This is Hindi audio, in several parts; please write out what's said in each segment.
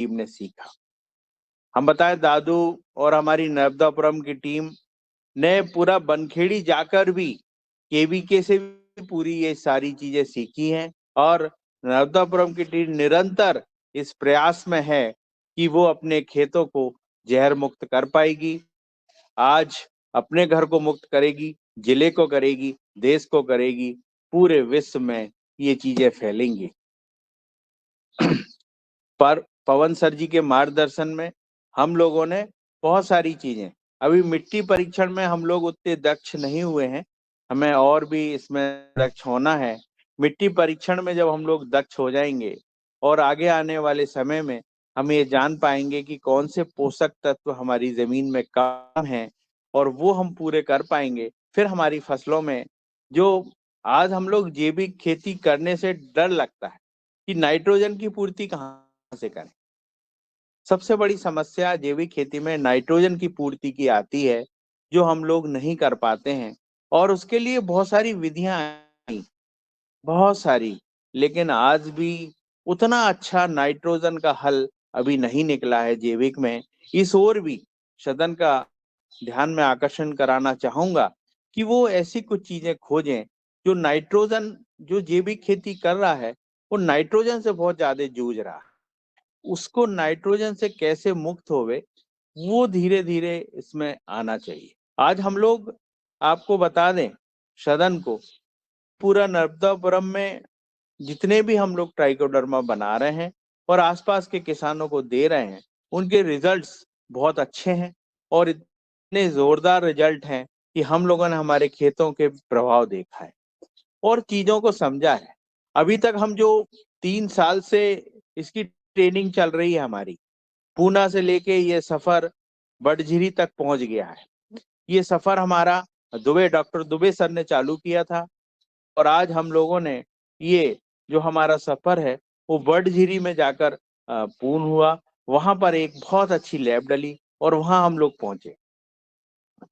टीम ने सीखा। हम बताएं, दादू और हमारी नर्मदापुरम की टीम ने पूरा बनखेड़ी जाकर भी केवीके से भी पूरी ये सारी चीजें सीखी हैं, और नर्मदापुरम की टीम निरंतर इस प्रयास में है कि वो अपने खेतों को जहर मुक्त कर पाएगी। आज अपने घर को मुक्त करेगी, जिले को करेगी, देश को करेगी, पूरे विश्व में ये चीजें फैलेंगी। पर पवन सर जी के मार्गदर्शन में हम लोगों ने बहुत सारी चीजें, अभी मिट्टी परीक्षण में हम लोग उतने दक्ष नहीं हुए हैं, हमें और भी इसमें दक्ष होना है। मिट्टी परीक्षण में जब हम लोग दक्ष हो जाएंगे और आगे आने वाले समय में हम ये जान पाएंगे कि कौन से पोषक तत्व हमारी जमीन में कम हैं, और वो हम पूरे कर पाएंगे, फिर हमारी फसलों में जो आज हम लोग जैविक खेती करने से डर लगता है कि नाइट्रोजन की पूर्ति कहाँ से करें। सबसे बड़ी समस्या जैविक खेती में नाइट्रोजन की पूर्ति की आती है, जो हम लोग नहीं कर पाते हैं, और उसके लिए बहुत सारी विधियां आई, बहुत सारी, लेकिन आज भी उतना अच्छा नाइट्रोजन का हल अभी नहीं निकला है जैविक में। इस ओर भी सदन का ध्यान में आकर्षण कराना चाहूंगा कि वो ऐसी कुछ चीजें खोजें जो नाइट्रोजन, जो जैविक खेती कर रहा है वो नाइट्रोजन से बहुत ज्यादा जूझ रहा है, उसको नाइट्रोजन से कैसे मुक्त होवे, वो धीरे धीरे इसमें आना चाहिए। आज हम लोग, आपको बता दें सदन को, पूरा नर्मदापुरम में जितने भी हम लोग ट्राइकोडर्मा बना रहे हैं और आसपास के किसानों को दे रहे हैं, उनके रिजल्ट्स बहुत अच्छे हैं, और इतने जोरदार रिजल्ट हैं कि हम लोगों ने हमारे खेतों के प्रभाव देखा है और चीजों को समझा है। अभी तक हम जो 3 साल से इसकी ट्रेनिंग चल रही है हमारी, पूना से लेके ये सफर बड़झिरी तक पहुंच गया है। ये सफर हमारा डॉक्टर दुबे सर ने चालू किया था, और आज हम लोगों ने ये जो हमारा सफर है वो बड़झिरी में जाकर पूर्ण हुआ। वहां पर एक बहुत अच्छी लैब डली और वहां हम लोग पहुंचे।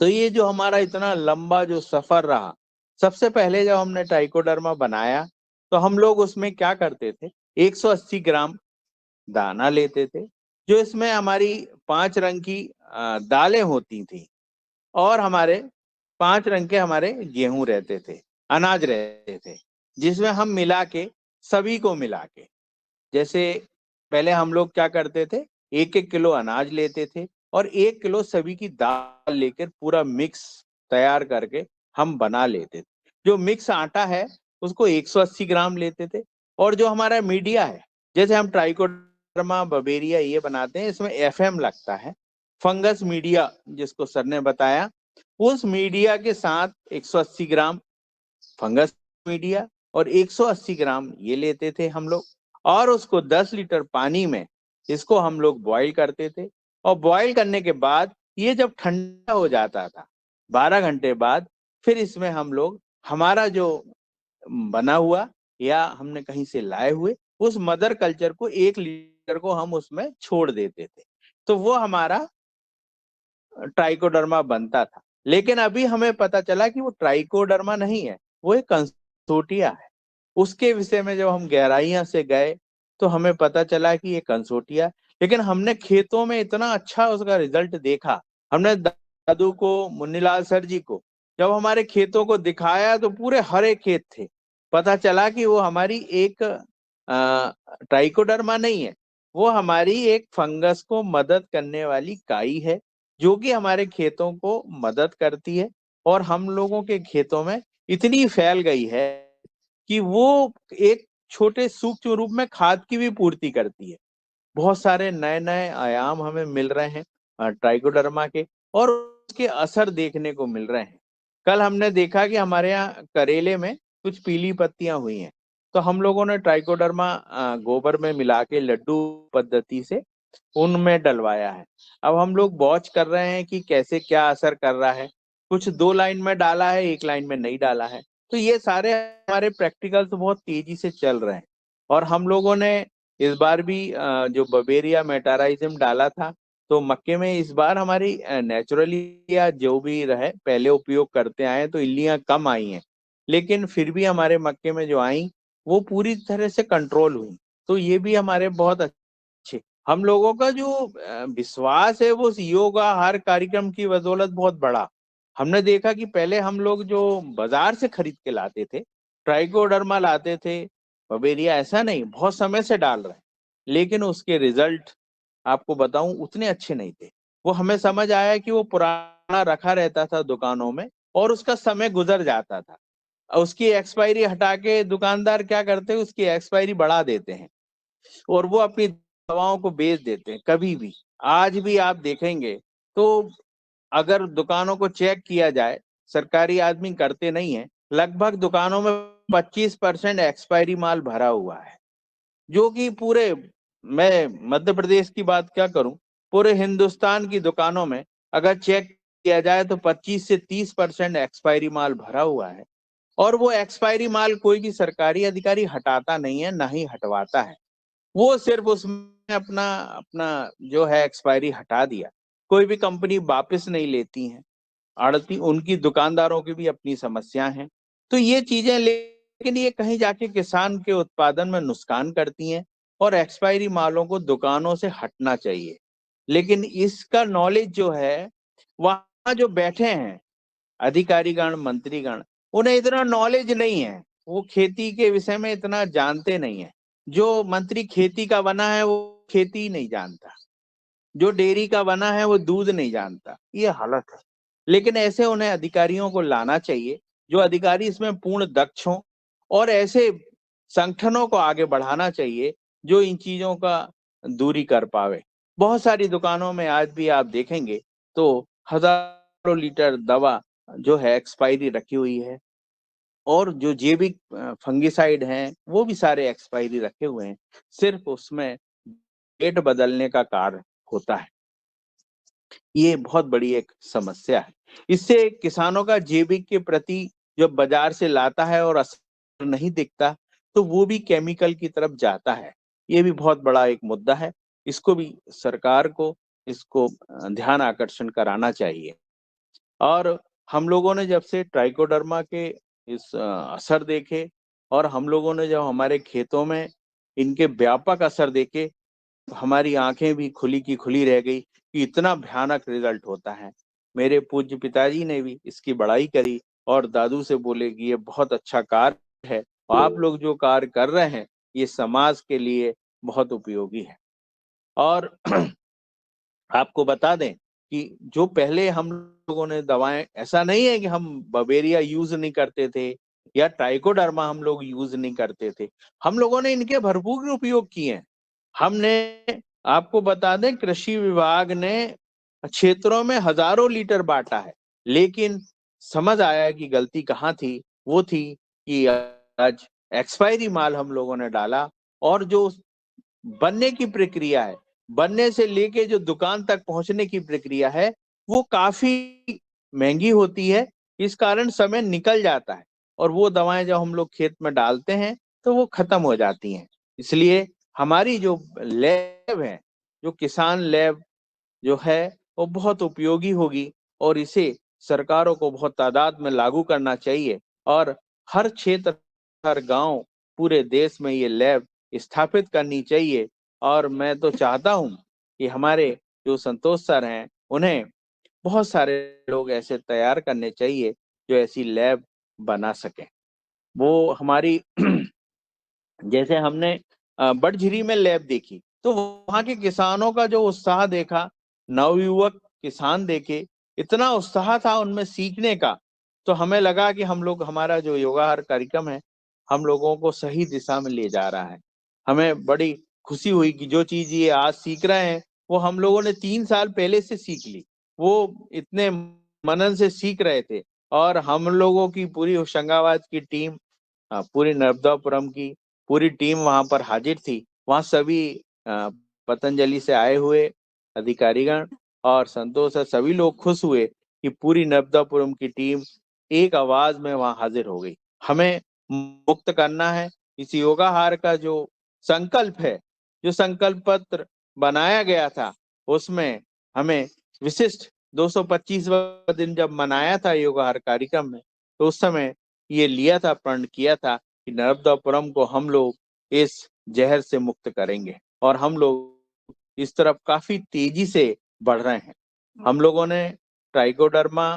तो ये जो हमारा इतना लंबा जो सफर रहा, सबसे पहले जब हमने ट्राइकोडर्मा बनाया तो हम लोग उसमें क्या करते थे, 180 ग्राम दाना लेते थे, जो इसमें हमारी 5 रंग की दालें होती थी, और हमारे 5 रंग के हमारे गेहूं रहते थे, अनाज रहते थे, जिसमें हम मिला के, सभी को मिला के, जैसे पहले हम लोग क्या करते थे, 1-1 किलो अनाज लेते थे और 1 किलो सभी की दाल लेकर पूरा मिक्स तैयार करके हम बना लेते थे। जो मिक्स आटा है उसको 180 ग्राम लेते थे, और जो हमारा मीडिया है, जैसे हम ट्राइकोडर्मा बवेरिया ये बनाते हैं, इसमें एफएम लगता है, फंगस मीडिया जिसको सर ने बताया, उस मीडिया के साथ 180 ग्राम फंगस मीडिया और 180 ग्राम ये लेते थे हम लोग, और उसको 10 लीटर पानी में इसको हम लोग बॉईल करते थे। और बॉईल करने के बाद ये जब ठंडा हो जाता था, 12 घंटे बाद, फिर इसमें हम लोग हमारा जो बना हुआ या हमने कहीं से लाए हुए उस मदर कल्चर को, 1 लीटर को हम उसमें छोड़ देते थे, तो वो हमारा ट्राइकोडर्मा बनता था। लेकिन अभी हमें पता चला कि वो ट्राइकोडर्मा नहीं है, वो एक कंसोटिया है। उसके विषय में जब हम गहराइयां से गए तो हमें पता चला कि ये कंसोटिया, लेकिन हमने खेतों में इतना अच्छा उसका रिजल्ट देखा, हमने दादू को, मुन्नीलाल सर जी को जब हमारे खेतों को दिखाया तो पूरे हरे खेत थे। पता चला कि वो हमारी एक ट्राइकोडर्मा नहीं है, वो हमारी एक फंगस को मदद करने वाली काई है, जो कि हमारे खेतों को मदद करती है, और हम लोगों के खेतों में इतनी फैल गई है कि वो एक छोटे सूक्ष्म रूप में खाद की भी पूर्ति करती है। बहुत सारे नए नए आयाम हमें मिल रहे हैं ट्राइकोडर्मा के, और उसके असर देखने को मिल रहे हैं। कल हमने देखा कि हमारे यहाँ करेले में कुछ पीली पत्तियां हुई हैं, तो हम लोगों ने ट्राइकोडर्मा गोबर में मिला के लड्डू पद्धति से उनमें डलवाया है। अब हम लोग वॉच कर रहे हैं कि कैसे क्या असर कर रहा है, कुछ 2 लाइन में डाला है, 1 लाइन में नहीं डाला है। तो ये सारे हमारे प्रैक्टिकल तो बहुत तेजी से चल रहे हैं, और हम लोगों ने इस बार भी जो बवेरिया मेटाराइज्म डाला था, तो मक्के में इस बार हमारी नेचुरली या जो भी रहे पहले उपयोग करते आए तो इल्लियां कम आई हैं, लेकिन फिर भी हमारे मक्के में जो आई वो पूरी तरह से कंट्रोल हुई। तो ये भी हमारे बहुत अच्छे। हम लोगों का जो विश्वास है वो योग आहार कार्यक्रम की बदौलत बहुत बड़ा। हमने देखा कि पहले हम लोग जो बाजार से खरीद के लाते थे, ट्राइकोडर्मा लाते थे, बवेरिया, ऐसा नहीं, बहुत समय से डाल रहे हैं, लेकिन उसके रिजल्ट आपको बताऊं उतने अच्छे नहीं थे। वो हमें समझ आया कि वो पुराना रखा रहता था दुकानों में और उसका समय गुजर जाता था। उसकी एक्सपायरी हटा के दुकानदार क्या करते हैं, उसकी एक्सपायरी बढ़ा देते हैं और वो अपनी दवाओं को बेच देते हैं। कभी भी, आज भी आप देखेंगे तो अगर दुकानों को चेक किया जाए, सरकारी आदमी करते नहीं है, लगभग दुकानों में 25% एक्सपायरी माल भरा हुआ है, जो कि पूरे, मैं मध्य प्रदेश की बात क्या करूं, पूरे हिंदुस्तान की दुकानों में अगर चेक किया जाए तो 25 से 30% एक्सपायरी माल भरा हुआ है। और वो एक्सपायरी माल कोई भी सरकारी अधिकारी हटाता नहीं है, ना ही हटवाता है। वो सिर्फ उसमें अपना अपना जो है एक्सपायरी हटा दिया। कोई भी कंपनी वापस नहीं लेती है, आड़ती उनकी दुकानदारों की भी अपनी समस्या है। तो ये चीजें, लेकिन ये कहीं जाके किसान के उत्पादन में नुकसान करती हैं और एक्सपायरी मालों को दुकानों से हटना चाहिए। लेकिन इसका नॉलेज जो है, वहां जो बैठे हैं अधिकारीगण, मंत्रीगण, उन्हें इतना नॉलेज नहीं है, वो खेती के विषय में इतना जानते नहीं है। जो मंत्री खेती का बना है वो खेती ही नहीं जानता, जो डेयरी का बना है वो दूध नहीं जानता, ये हालत है। लेकिन ऐसे उन्हें अधिकारियों को लाना चाहिए जो अधिकारी इसमें पूर्ण दक्ष हों, और ऐसे संगठनों को आगे बढ़ाना चाहिए जो इन चीजों का दूरी कर पावे। बहुत सारी दुकानों में आज भी आप देखेंगे तो हजारों लीटर दवा जो है एक्सपायरी रखी हुई है, और जो जैविक फंगिसाइड हैं वो भी सारे एक्सपायरी रखे हुए हैं, सिर्फ उसमें डेट बदलने का कार्य होता है। ये बहुत बड़ी एक समस्या है। इससे किसानों का जैविक के प्रति जब बाजार से लाता है और असर नहीं दिखता, तो वो भी केमिकल की तरफ जाता है। ये भी बहुत बड़ा एक मुद्दा है। इसको भी सरकार को इसको ध्यान आकर्षण कराना चाहिए। और हम लोगों ने जब से ट्राइकोडर्मा के इस असर देखे, और हम लोगों ने जब हमारे खेतों में इनके व्यापक असर देखे, हमारी आंखें भी खुली की खुली रह गई कि इतना भयानक रिजल्ट होता है। मेरे पूज्य पिताजी ने भी इसकी बड़ाई करी और दादू से बोले कि ये बहुत अच्छा कार्य है, आप लोग जो कार्य कर रहे हैं ये समाज के लिए बहुत उपयोगी है। और आपको बता दें कि जो पहले हम लोगों ने दवाएं, ऐसा नहीं है कि हम बवेरिया यूज नहीं करते थे या ट्राइकोडर्मा हम लोग यूज नहीं करते थे, हम लोगों ने इनके भरपूर उपयोग किए हैं। हमने, आपको बता दें, कृषि विभाग ने क्षेत्रों में हजारों लीटर बांटा है, लेकिन समझ आया कि गलती कहाँ थी। वो थी कि आज एक्सपायरी माल हम लोगों ने डाला, और जो बनने की प्रक्रिया है, बनने से लेके जो दुकान तक पहुंचने की प्रक्रिया है, वो काफी महंगी होती है। इस कारण समय निकल जाता है और वो दवाएं जब हम लोग खेत में डालते हैं तो वो खत्म हो जाती हैं। इसलिए हमारी जो लैब है, जो किसान लैब जो है, वो बहुत उपयोगी होगी, और इसे सरकारों को बहुत तादाद में लागू करना चाहिए, और हर क्षेत्र, हर गांव, पूरे देश में ये लैब स्थापित करनी चाहिए। और मैं तो चाहता हूं कि हमारे जो संतोष सर हैं, उन्हें बहुत सारे लोग ऐसे तैयार करने चाहिए जो ऐसी लैब बना सकें। वो हमारी जैसे हमने बड़झिरी में लैब देखी, तो वहां के किसानों का जो उत्साह देखा, नवयुवक किसान देखे, इतना उत्साह था उनमें सीखने का, तो हमें लगा कि हम लोग, हमारा जो योगाहार कार्यक्रम है, हम लोगों को सही दिशा में ले जा रहा है। हमें बड़ी खुशी हुई कि जो चीज ये आज सीख रहे हैं वो हम लोगों ने 3 साल पहले से सीख ली। वो इतने मनन से सीख रहे थे, और हम लोगों की पूरी होशंगाबाद की टीम, पूरी नर्मदापुरम की पूरी टीम वहां पर हाजिर थी। वहां सभी पतंजलि से आए हुए अधिकारीगण और संतोष सर, सभी लोग खुश हुए कि पूरी नर्मदापुरम की टीम एक आवाज में वहां हाजिर हो गई। हमें मुक्त करना है। इस योगाहार का जो संकल्प है, जो संकल्प पत्र बनाया गया था, उसमें हमें विशिष्ट 225वां दिन जब मनाया था योगाहार कार्यक्रम में, तो उस समय ये लिया था, प्रण किया था कि नर्मदापुरम को हम लोग इस जहर से मुक्त करेंगे, और हम लोग इस तरफ काफी तेजी से बढ़ रहे हैं। हम लोगों ने ट्राइकोडर्मा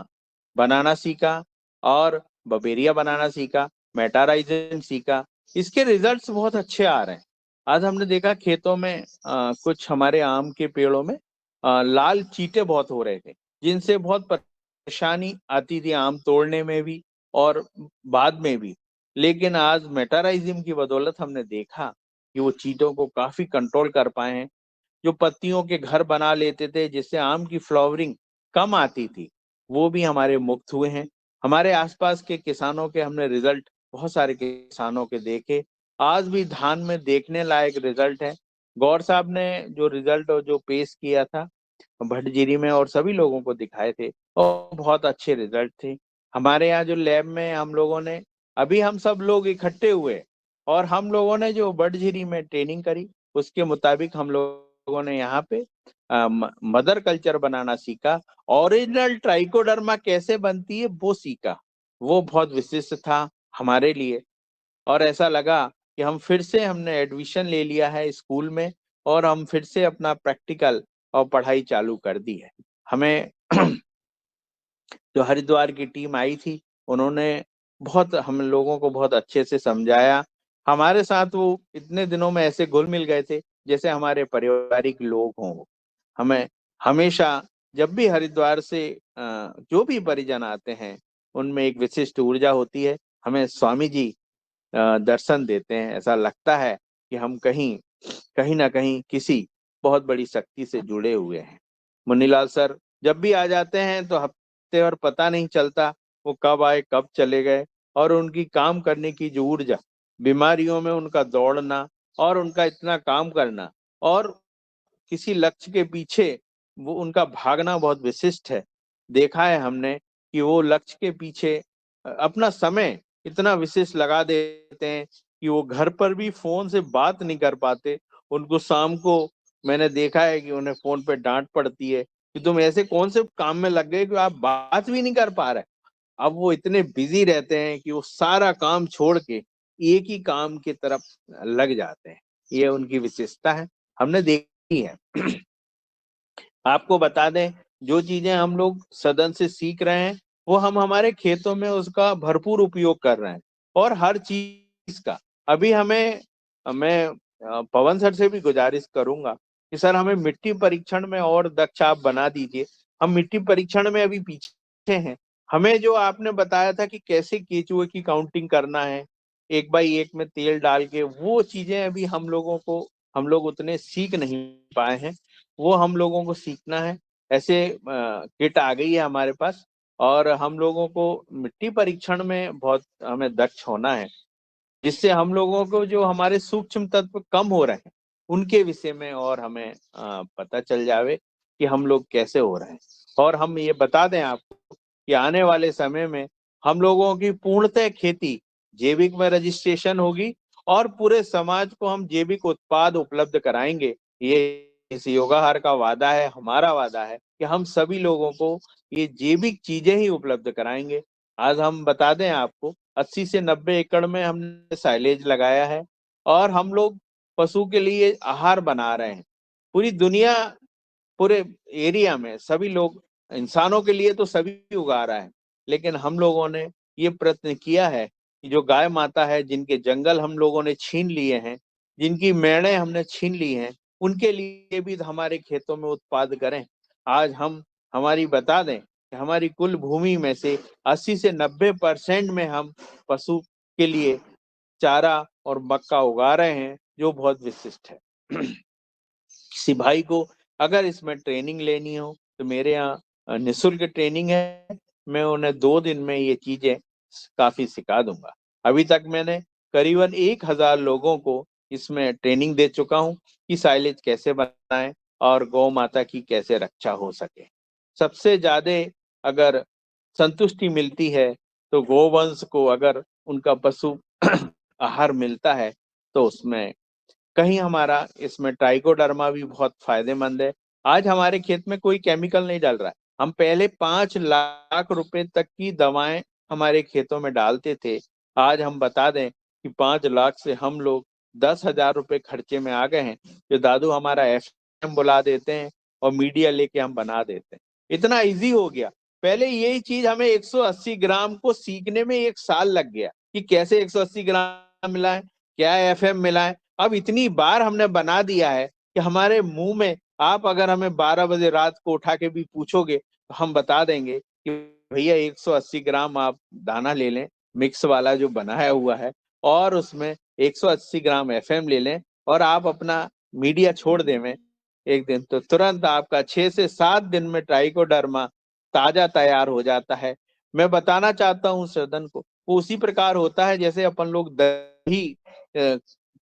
बनाना सीखा और बबेरिया बनाना सीखा, मेटाराइजन सीखा। इसके रिजल्ट्स बहुत अच्छे आ रहे हैं। आज हमने देखा खेतों में कुछ हमारे आम के पेड़ों में लाल चींटे बहुत हो रहे थे, जिनसे बहुत परेशानी आती थी आम तोड़ने में भी और बाद में भी। लेकिन आज मेटाराइजिम की बदौलत हमने देखा कि वो चींटों को काफी कंट्रोल कर पाए हैं। जो पत्तियों के घर बना लेते थे जिससे आम की फ्लावरिंग कम आती थी, वो भी हमारे मुक्त हुए हैं। हमारे आसपास के किसानों के हमने रिजल्ट बहुत सारे किसानों के देखे। आज भी धान में देखने लायक रिजल्ट है। गौर साहब ने जो रिजल्ट और जो पेश किया था भटजीरी में और सभी लोगों को दिखाए थे और बहुत अच्छे रिजल्ट थे। हमारे यहाँ जो लैब में हम लोगों ने अभी हम सब लोग इकट्ठे हुए और हम लोगों ने जो भटजीरी में ट्रेनिंग करी, उसके मुताबिक हम लोगों ने यहाँ पे मदर कल्चर बनाना सीखा। ओरिजिनल ट्राइकोडर्मा कैसे बनती है वो सीखा। वो बहुत विशिष्ट था हमारे लिए और ऐसा लगा कि हम फिर से हमने एडमिशन ले लिया है स्कूल में और हम फिर से अपना प्रैक्टिकल और पढ़ाई चालू कर दी है। हमें जो हरिद्वार की टीम आई थी, उन्होंने बहुत हम लोगों को बहुत अच्छे से समझाया। हमारे साथ वो इतने दिनों में ऐसे घुल मिल गए थे जैसे हमारे पारिवारिक लोग हों। हमें हमेशा जब भी हरिद्वार से जो भी परिजन आते हैं, उनमें एक विशिष्ट ऊर्जा होती है। हमें स्वामी जी दर्शन देते हैं, ऐसा लगता है कि हम कहीं कहीं ना कहीं किसी बहुत बड़ी शक्ति से जुड़े हुए हैं। मुन्नीलाल सर जब भी आ जाते हैं तो हफ्ते भर पता नहीं चलता वो कब आए कब चले गए। और उनकी काम करने की जो ऊर्जा, बीमारियों में उनका दौड़ना और उनका इतना काम करना और किसी लक्ष्य के पीछे वो उनका भागना बहुत विशिष्ट है। देखा है हमने कि वो लक्ष्य के पीछे अपना समय इतना विशेष लगा देते हैं कि वो घर पर भी फोन से बात नहीं कर पाते। उनको शाम को मैंने देखा है कि उन्हें फोन पे डांट पड़ती है कि तुम ऐसे कौन से काम में लग गए कि आप बात भी नहीं कर पा रहे। अब वो इतने बिजी रहते हैं कि वो सारा काम छोड़ के एक ही काम की तरफ लग जाते हैं। ये उनकी विशेषता है, हमने देखी है। आपको बता दें, जो चीजें हम लोग सदन से सीख रहे हैं वो हम हमारे खेतों में उसका भरपूर उपयोग कर रहे हैं। और हर चीज का अभी मैं पवन सर से भी गुजारिश करूंगा कि सर हमें मिट्टी परीक्षण में और दक्ष आप बना दीजिए। हम मिट्टी परीक्षण में अभी पीछे हैं। हमें जो आपने बताया था कि कैसे केचुए की काउंटिंग करना है 1 बाई 1 में तेल डाल के, वो चीजें अभी हम लोग उतने सीख नहीं पाए हैं। वो हम लोगों को सीखना है। ऐसे किट आ गई है हमारे पास और हम लोगों को मिट्टी परीक्षण में बहुत हमें दक्ष होना है, जिससे हम लोगों को जो हमारे सूक्ष्म तत्व कम हो रहे हैं उनके विषय में और हमें पता चल जावे कि हम लोग कैसे हो रहे हैं। और हम ये बता दें आपको कि आने वाले समय में हम लोगों की पूर्णतः खेती जैविक में रजिस्ट्रेशन होगी और पूरे समाज को हम जैविक उत्पाद उपलब्ध कराएंगे। ये इस योगाहार का वादा है, हमारा वादा है कि हम सभी लोगों को ये जैविक चीजें ही उपलब्ध कराएंगे। आज हम बता दें आपको 80 से 90 एकड़ में हमने साइलेज लगाया है और हम लोग पशु के लिए आहार बना रहे हैं। पूरी दुनिया, पूरे एरिया में सभी लोग, इंसानों के लिए तो सभी उगा रहा है, लेकिन हम लोगों ने ये प्रयत्न किया है कि जो गाय माता है, जिनके जंगल हम लोगों ने छीन लिए हैं, जिनकी मेड़े हमने छीन ली हैं, उनके लिए भी हमारे खेतों में उत्पाद करें। आज हम हमारी बता दें कि हमारी कुल भूमि में से 80 से 90% में हम पशु के लिए चारा और मक्का उगा रहे हैं, जो बहुत विशिष्ट है। किसी भाई को अगर इसमें ट्रेनिंग लेनी हो तो मेरे यहाँ निःशुल्क ट्रेनिंग है। मैं उन्हें 2 दिन में ये चीजें काफी सिखा दूंगा। अभी तक मैंने करीबन 1,000 लोगों को इसमें ट्रेनिंग दे चुका हूँ कि साइलेज कैसे बनाएं और गौ माता की कैसे रक्षा हो सके। सबसे ज्यादा अगर संतुष्टि मिलती है तो गोवंश को अगर उनका पशु आहार मिलता है तो उसमें कहीं हमारा इसमें ट्राइकोडर्मा भी बहुत फायदेमंद है। आज हमारे खेत में कोई केमिकल नहीं डाल रहा है। हम पहले 5 लाख रुपए तक की दवाएं हमारे खेतों में डालते थे। आज हम बता दें कि 5 लाख से हम लोग 10,000 रुपए खर्चे में आ गए हैं। जो दादू हमारा हम बुला देते हैं और मीडिया लेके हम बना देते हैं। इतना इजी हो गया। पहले यही चीज हमें 180 ग्राम को सीखने में 1 साल लग गया कि कैसे 180 ग्राम मिलाएं, क्या एफएम मिलाएं। अब इतनी बार हमने बना दिया है कि हमारे मुंह में, आप अगर हमें 12 बजे रात को उठा के भी पूछोगे तो हम बता देंगे कि भैया 180 ग्राम आप दाना ले लें, मिक्स वाला जो बनाया हुआ है, और उसमें 180 ग्राम एफएम ले लें, और आप अपना मीडिया छोड़ दें एक दिन, तो तुरंत आपका 6 से 7 दिन में ट्राइकोडर्मा ताजा तैयार हो जाता है। मैं बताना चाहता हूँ सदन को, वो उसी प्रकार होता है जैसे अपन लोग दही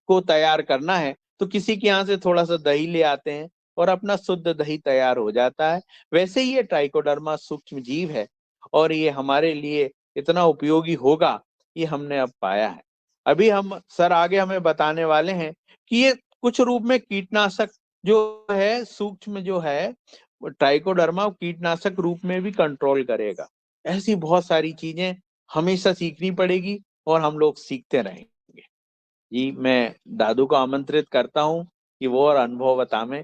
को तैयार करना है तो किसी के यहाँ से थोड़ा सा दही ले आते हैं और अपना शुद्ध दही तैयार हो जाता है। वैसे ही ये ट्राइकोडर्मा सूक्ष्म जीव है और ये हमारे लिए इतना उपयोगी होगा, ये हमने अब पाया है। अभी हम सर आगे हमें बताने वाले हैं कि ये कुछ रूप में कीटनाशक जो है, सूक्ष्म जो है ट्राइकोडर्मा, कीटनाशक रूप में भी कंट्रोल करेगा। ऐसी बहुत सारी चीजें हमेशा सीखनी पड़ेगी और हम लोग सीखते रहेंगे। जी, मैं दादू को आमंत्रित करता हूँ कि वो और अनुभव बतावें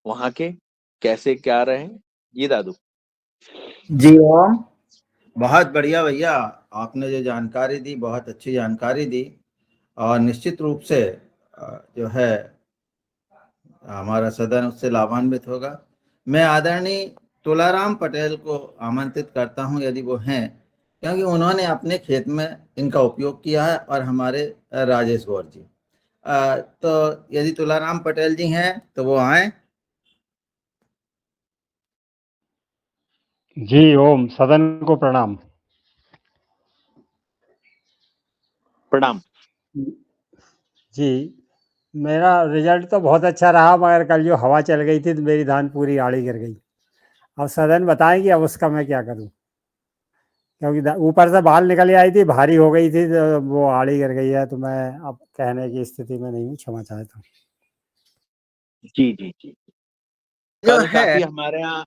वहां के कैसे क्या रहे। जी दादू। जी ओम, बहुत बढ़िया भैया। आपने जो जानकारी दी बहुत अच्छी जानकारी दी और निश्चित रूप से जो है हमारा सदन उससे लाभान्वित होगा। मैं आदरणीय तुलाराम पटेल को आमंत्रित करता हूं यदि वो हैं, क्योंकि उन्होंने अपने खेत में इनका उपयोग किया है, और हमारे राजेश गौर जी। तो यदि तुलाराम पटेल जी हैं तो वो आए। जी ओम, सदन को प्रणाम। प्रणाम। जी, मेरा रिजल्ट तो बहुत अच्छा रहा, मगर कल जो हवा चल गई थी तो मेरी धान पूरी आड़ी गिर गई। अब सदन बताएंगे अब उसका मैं क्या करूं, क्योंकि ऊपर से बाल निकल आई थी, भारी हो गई थी, तो वो आड़ी गिर गई है। तो मैं अब कहने की स्थिति में नहीं हूँ, क्षमा चाहता हूँ। जी जी जी। जो कल है काफी हमारे यहाँ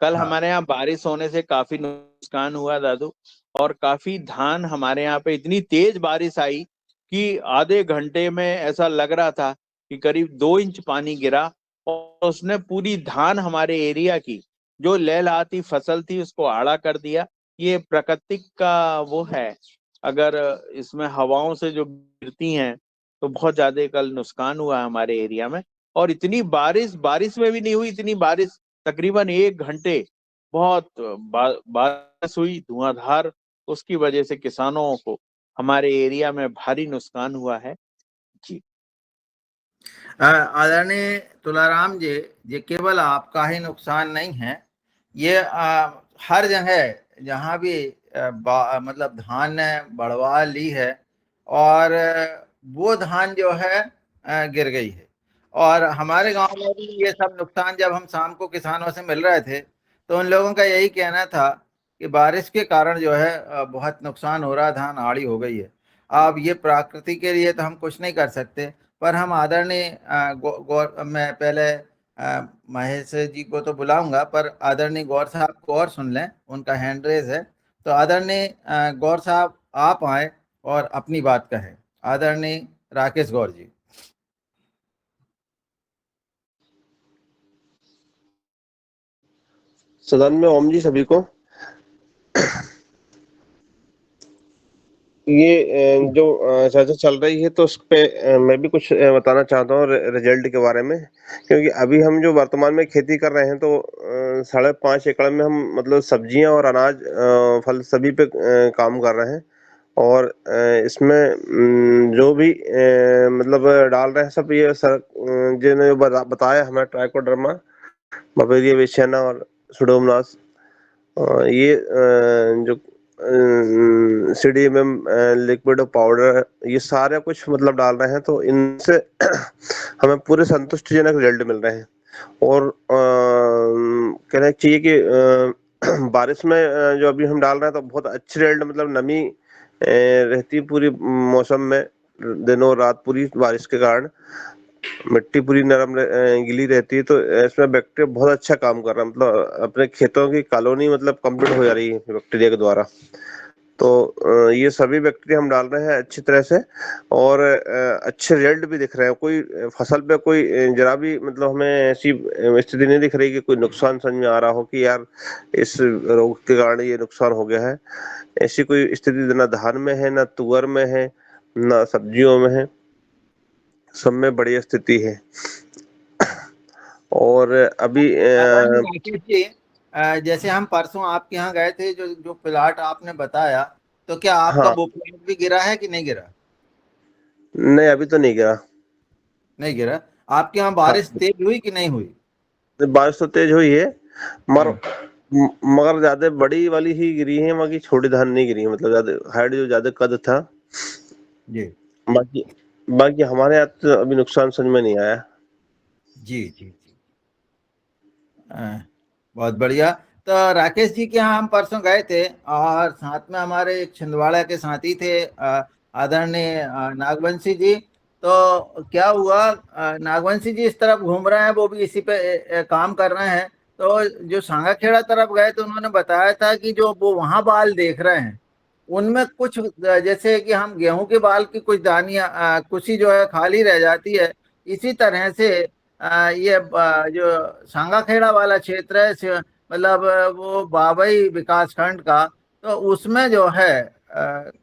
कल हाँ, हमारे यहाँ बारिश होने से काफी नुकसान हुआ दादू, और काफी धान हमारे यहाँ पे इतनी तेज बारिश आई कि आधे घंटे में ऐसा लग रहा था कि करीब 2 इंच पानी गिरा, और उसने पूरी धान हमारे एरिया की जो लहलहाती फसल थी उसको आड़ा कर दिया। ये प्राकृतिक का वो है, अगर इसमें हवाओं से जो गिरती हैं तो बहुत ज्यादा कल नुकसान हुआ है हमारे एरिया में। और इतनी बारिश बारिश में भी नहीं हुई, इतनी बारिश तकरीबन 1 घंटे बहुत बारिश हुई धुआंधार, उसकी वजह से किसानों को हमारे एरिया में भारी नुकसान हुआ है। जी। आदरणीय तुलाराम जी, ये केवल आपका ही नुकसान नहीं है। ये हर जगह जहाँ भी मतलब धान ने बढ़वा ली है, और वो धान जो है गिर गई है। और हमारे गांव में भी ये सब नुकसान, जब हम शाम को किसानों से मिल रहे थे तो उन लोगों का यही कहना था कि बारिश के कारण जो है बहुत नुकसान हो रहा है, धान आड़ी हो गई है। अब ये प्रकृति के लिए तो हम कुछ नहीं कर सकते, पर हम आदरणीय मैं पहले महेश जी को तो बुलाऊंगा, पर आदरणीय गौर साहब को और सुन लें, उनका हैंड रेज है। तो आदरणीय गौर साहब आप आए और अपनी बात कहें। आदरणीय राकेश गौर जी। सदन में ओम जी सभी को। ये जो चर्चा चल रही है तो उस पे मैं भी कुछ बताना चाहता हूँ रिजल्ट के बारे में। क्योंकि अभी हम जो वर्तमान में खेती कर रहे हैं तो 5.5 एकड़ में हम मतलब सब्जियां और अनाज फल सभी पे काम कर रहे हैं। और इसमें जो भी मतलब डाल रहे हैं सब ये सर जिन्होंने बताया हमें ट्राइकोडर्मा, बवेरिया वेसियाना और सुडोमोनास, ये जो सीडीएमएम लिक्विड पाउडर, ये सारा कुछ मतलब डाल रहे हैं, तो इनसे हमें पूरे संतुष्टिजनक रिजल्ट मिल रहे हैं। और कहना चाहिए कि बारिश में जो अभी हम डाल रहे हैं तो बहुत अच्छी रिजल्ट, मतलब नमी रहती है पूरी मौसम में, दिनों रात पूरी बारिश के कारण मिट्टी पूरी नरम गीली रहती है। तो इसमें बैक्टीरिया बहुत अच्छा काम कर रहा है, मतलब अपने खेतों की कॉलोनी मतलब कंप्लीट हो जा रही है बैक्टीरिया के द्वारा। तो ये सभी बैक्टीरिया हम डाल रहे हैं अच्छी तरह से, और अच्छे रिजल्ट भी दिख रहे हैं। कोई फसल पे कोई जरा भी मतलब हमें ऐसी स्थिति नहीं दिख रही कि कोई नुकसान समझ में आ रहा हो कि यार इस रोग के कारण ये नुकसान हो गया है। ऐसी कोई स्थिति ना धान में है, ना तुअर में है, ना सब्जियों में है, सब में बढ़िया स्थिति है। और अभी आदरणीय राकेश जी, जैसे हम परसों आपके यहाँ गए थे, जो जो प्लाट आपने बताया, तो क्या आपका हाँ, वो प्लाट भी गिरा है कि नहीं गिरा? नहीं अभी तो नहीं गिरा। नहीं गिरा। आपके यहाँ हाँ, बारिश तेज हुई कि नहीं हुई? बारिश तो तेज हुई है, मगर हम्म, मगर ज्यादा बड़ी वाली ही गिरी है, बाकी छोटी धान नहीं गिरी है। मतलब ज्यादा हाइट जो ज्यादा कद था, जी बाकी बाकी हमारे यहाँ तो अभी नुकसान समझ में नहीं आया। जी जी जी। बहुत बढ़िया। तो राकेश जी के यहाँ हम परसों गए थे, और साथ में हमारे एक छिंदवाड़ा के साथी थे, आदरणीय नागवंशी जी। तो क्या हुआ, नागवंशी जी इस तरफ घूम रहे हैं, वो भी इसी पे काम कर रहे हैं। तो जो सांगाखेड़ा तरफ गए तो उन्होंने बताया था कि जो वो वहां बाल देख रहे हैं, उनमें कुछ जैसे कि हम गेहूं के बाल की कुछ दानियां, कुछ ही जो है खाली रह जाती है, इसी तरह से ये जो सांगाखेड़ा वाला क्षेत्र है, मतलब वो बाबई विकास खंड का, तो उसमें जो है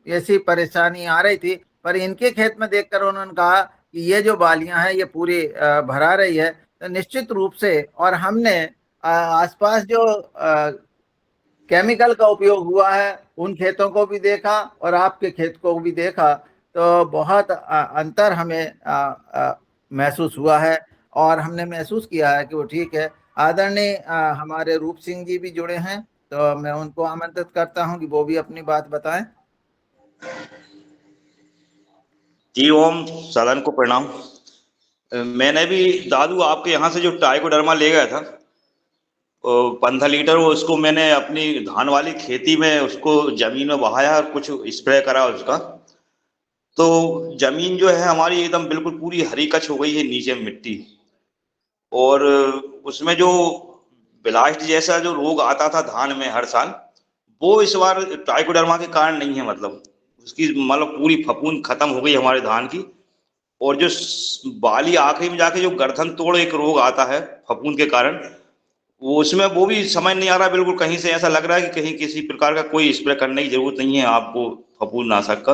ऐसी परेशानी आ रही थी। पर इनके खेत में देखकर उन्होंने कहा कि ये जो बालियां हैं ये पूरी भरा रही है। तो निश्चित रूप से, और हमने आसपास जो केमिकल का उपयोग हुआ है उन खेतों को भी देखा और आपके खेत को भी देखा, तो बहुत अंतर हमें महसूस हुआ है, और हमने महसूस किया है कि वो ठीक है। आदरणीय हमारे रूप सिंह जी भी जुड़े हैं, तो मैं उनको आमंत्रित करता हूं कि वो भी अपनी बात बताएं। जी ओम, सदन को प्रणाम। मैंने भी दादू आपके यहाँ से जो ट्राइकोडर्मा ले गया था, 15 लीटर, वो उसको मैंने अपनी धान वाली खेती में उसको जमीन में बहाया और कुछ स्प्रे करा उसका। तो जमीन जो है हमारी एकदम बिल्कुल पूरी हरी कच हो गई है, नीचे मिट्टी। और उसमें जो ब्लास्ट जैसा जो रोग आता था धान में हर साल, वो इस बार ट्राइकोडर्मा के कारण नहीं है। मतलब उसकी मतलब पूरी फफूंद खत्म हो गई हमारे धान की। और जो बाली आखिरी में जाके जो गर्दन तोड़ एक रोग आता है फफूंद के कारण, वो उसमें वो भी समझ नहीं आ रहा। बिल्कुल कहीं से ऐसा लग रहा है कि कहीं किसी प्रकार का कोई स्प्रे करने की जरूरत नहीं है आपको फफूंद नाशक का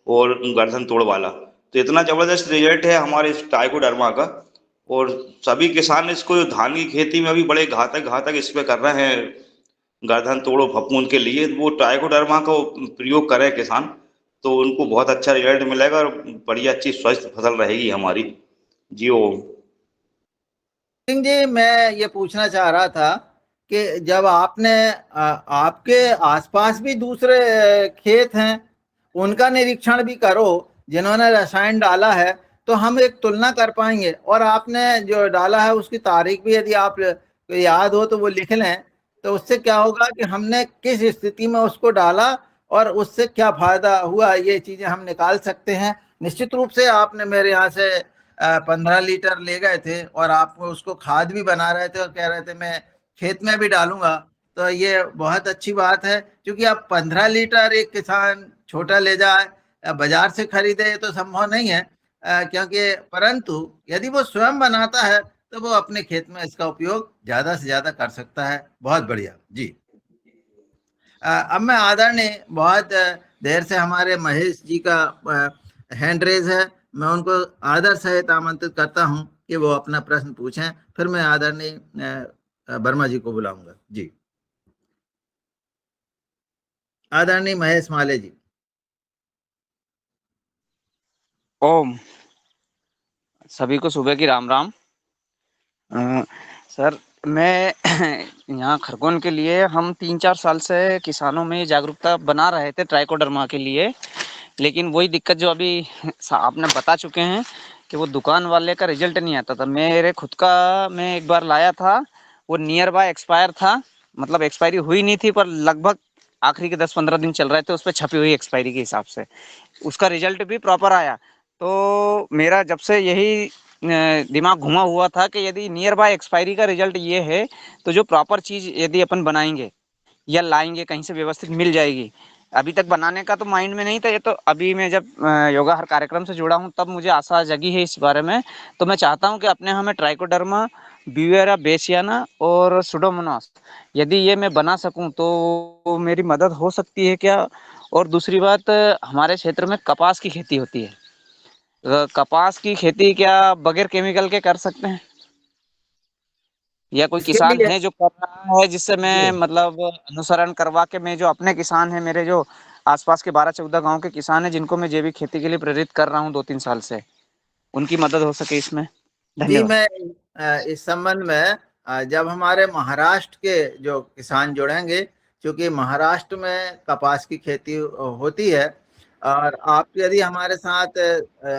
और गर्दन तोड़ वाला। तो इतना जबरदस्त रिजल्ट है हमारे इस ट्राइकोडर्मा का। और सभी किसान इसको धान की खेती में भी बड़े घातक घातक स्प्रे कर रहे हैं गर्दन तोड़ो फफूंद के लिए। वो ट्राइकोडर्मा का प्रयोग करें किसान, तो उनको बहुत अच्छा रिजल्ट मिलेगा और बढ़िया अच्छी स्वस्थ फसल रहेगी हमारी। जी ओम। सिंह जी, मैं ये पूछना चाह रहा था कि जब आपने आपके आसपास भी दूसरे खेत हैं, उनका निरीक्षण भी करो जिन्होंने रसायन डाला है, तो हम एक तुलना कर पाएंगे। और आपने जो डाला है उसकी तारीख भी यदि आप को याद हो तो वो लिख लें, तो उससे क्या होगा कि हमने किस स्थिति में उसको डाला और उससे क्या फायदा हुआ, ये चीजें हम निकाल सकते हैं। निश्चित रूप से आपने मेरे यहाँ से 15 लीटर ले गए थे, और आप उसको खाद भी बना रहे थे और कह रहे थे मैं खेत में भी डालूंगा। तो ये बहुत अच्छी बात है, क्योंकि अब 15 लीटर एक किसान छोटा ले जाए, बाजार से खरीदे, ये तो संभव नहीं है। क्योंकि परंतु यदि वो स्वयं बनाता है तो वो अपने खेत में इसका उपयोग ज्यादा से ज्यादा कर सकता है। बहुत बढ़िया जी। अब मैं आदरणीय, बहुत देर से हमारे महेश जी का हैंड रेज है, मैं उनको आदर सहित आमंत्रित करता हूं कि वो अपना प्रश्न पूछें, फिर मैं आदरणीय वर्मा जी को बुलाऊंगा। जी, आदरणीय महेश माले जी। ओम, सभी को सुबह की राम राम। सर, मैं यहाँ खरगोन के लिए हम 3-4 साल से किसानों में जागरूकता बना रहे थे ट्राइकोडर्मा के लिए, लेकिन वही दिक्कत जो अभी आपने बता चुके हैं कि वो दुकान वाले का रिजल्ट नहीं आता था। मेरे खुद का मैं एक बार लाया था, वो नियर बाय एक्सपायर था, मतलब एक्सपायरी हुई नहीं थी पर लगभग आखिरी के 10-15 दिन चल रहे थे उस पर छपी हुई एक्सपायरी के हिसाब से। उसका रिजल्ट भी प्रॉपर आया। तो मेरा जब से यही दिमाग घुमा हुआ था कि यदि नियर बाय एक्सपायरी का रिजल्ट ये है, तो जो प्रॉपर चीज़ यदि अपन बनाएंगे या लाएंगे कहीं से व्यवस्थित मिल जाएगी, अभी तक बनाने का तो माइंड में नहीं था। ये तो अभी मैं जब योगा हर कार्यक्रम से जुड़ा हूँ तब मुझे आशा जगी है इस बारे में। तो मैं चाहता हूँ कि अपने यहाँ में ट्राइकोडर्मा, ब्यूवेरा बेसियाना और सुडोमोनास, यदि ये मैं बना सकूँ तो मेरी मदद हो सकती है क्या? और दूसरी बात, हमारे क्षेत्र में कपास की खेती होती है। कपास की खेती क्या बगैर केमिकल के कर सकते हैं, या कोई इसके किसान लिए है जो कर रहा है जिससे मैं जी मतलब अनुसरण करवा के, मैं जो अपने किसान है, मेरे जो आसपास के 12-14 गांव के किसान है जिनको मैं जैविक खेती के लिए प्रेरित कर रहा हूँ 2-3 साल से, उनकी मदद हो सके इसमें? जी धन्यवाद। मैं इस संबंध में जब हमारे महाराष्ट्र के जो किसान जुड़ेंगे, क्योंकि महाराष्ट्र में कपास की खेती होती है, और आप यदि हमारे साथ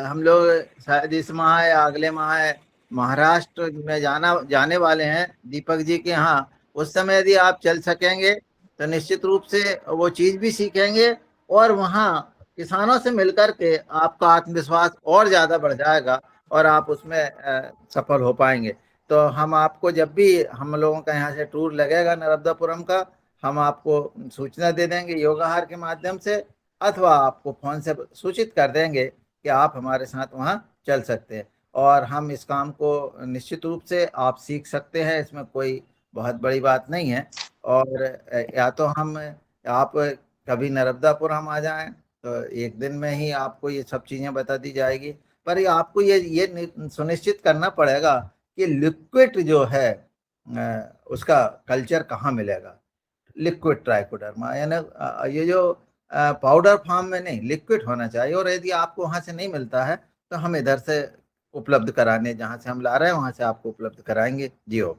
हम लोग शायद इस माह या अगले माह महाराष्ट्र में जाने वाले हैं दीपक जी के यहाँ, उस समय यदि आप चल सकेंगे तो निश्चित रूप से वो चीज़ भी सीखेंगे, और वहाँ किसानों से मिलकर के आपका आत्मविश्वास और ज़्यादा बढ़ जाएगा और आप उसमें सफल हो पाएंगे। तो हम आपको जब भी हम लोगों का यहाँ से टूर लगेगा नर्मदापुरम का, हम आपको सूचना दे देंगे योगाहार के माध्यम से, अथवा आपको फोन से सूचित कर देंगे कि आप हमारे साथ वहाँ चल सकते हैं, और हम इस काम को निश्चित रूप से आप सीख सकते हैं, इसमें कोई बहुत बड़ी बात नहीं है। और या तो हम आप कभी नर्मदापुरम आ जाएं तो एक दिन में ही आपको ये सब चीज़ें बता दी जाएगी, पर ये आपको ये सुनिश्चित करना पड़ेगा कि लिक्विड जो है उसका कल्चर कहाँ मिलेगा। लिक्विड ट्राइकोडर्मा यानी ये जो पाउडर फॉर्म में नहीं, लिक्विड होना चाहिए, और यदि आपको वहाँ से नहीं मिलता है तो हम इधर से उपलब्ध कराने, जहाँ से हम ला रहे हैं वहाँ से आपको उपलब्ध कराएंगे जी। हो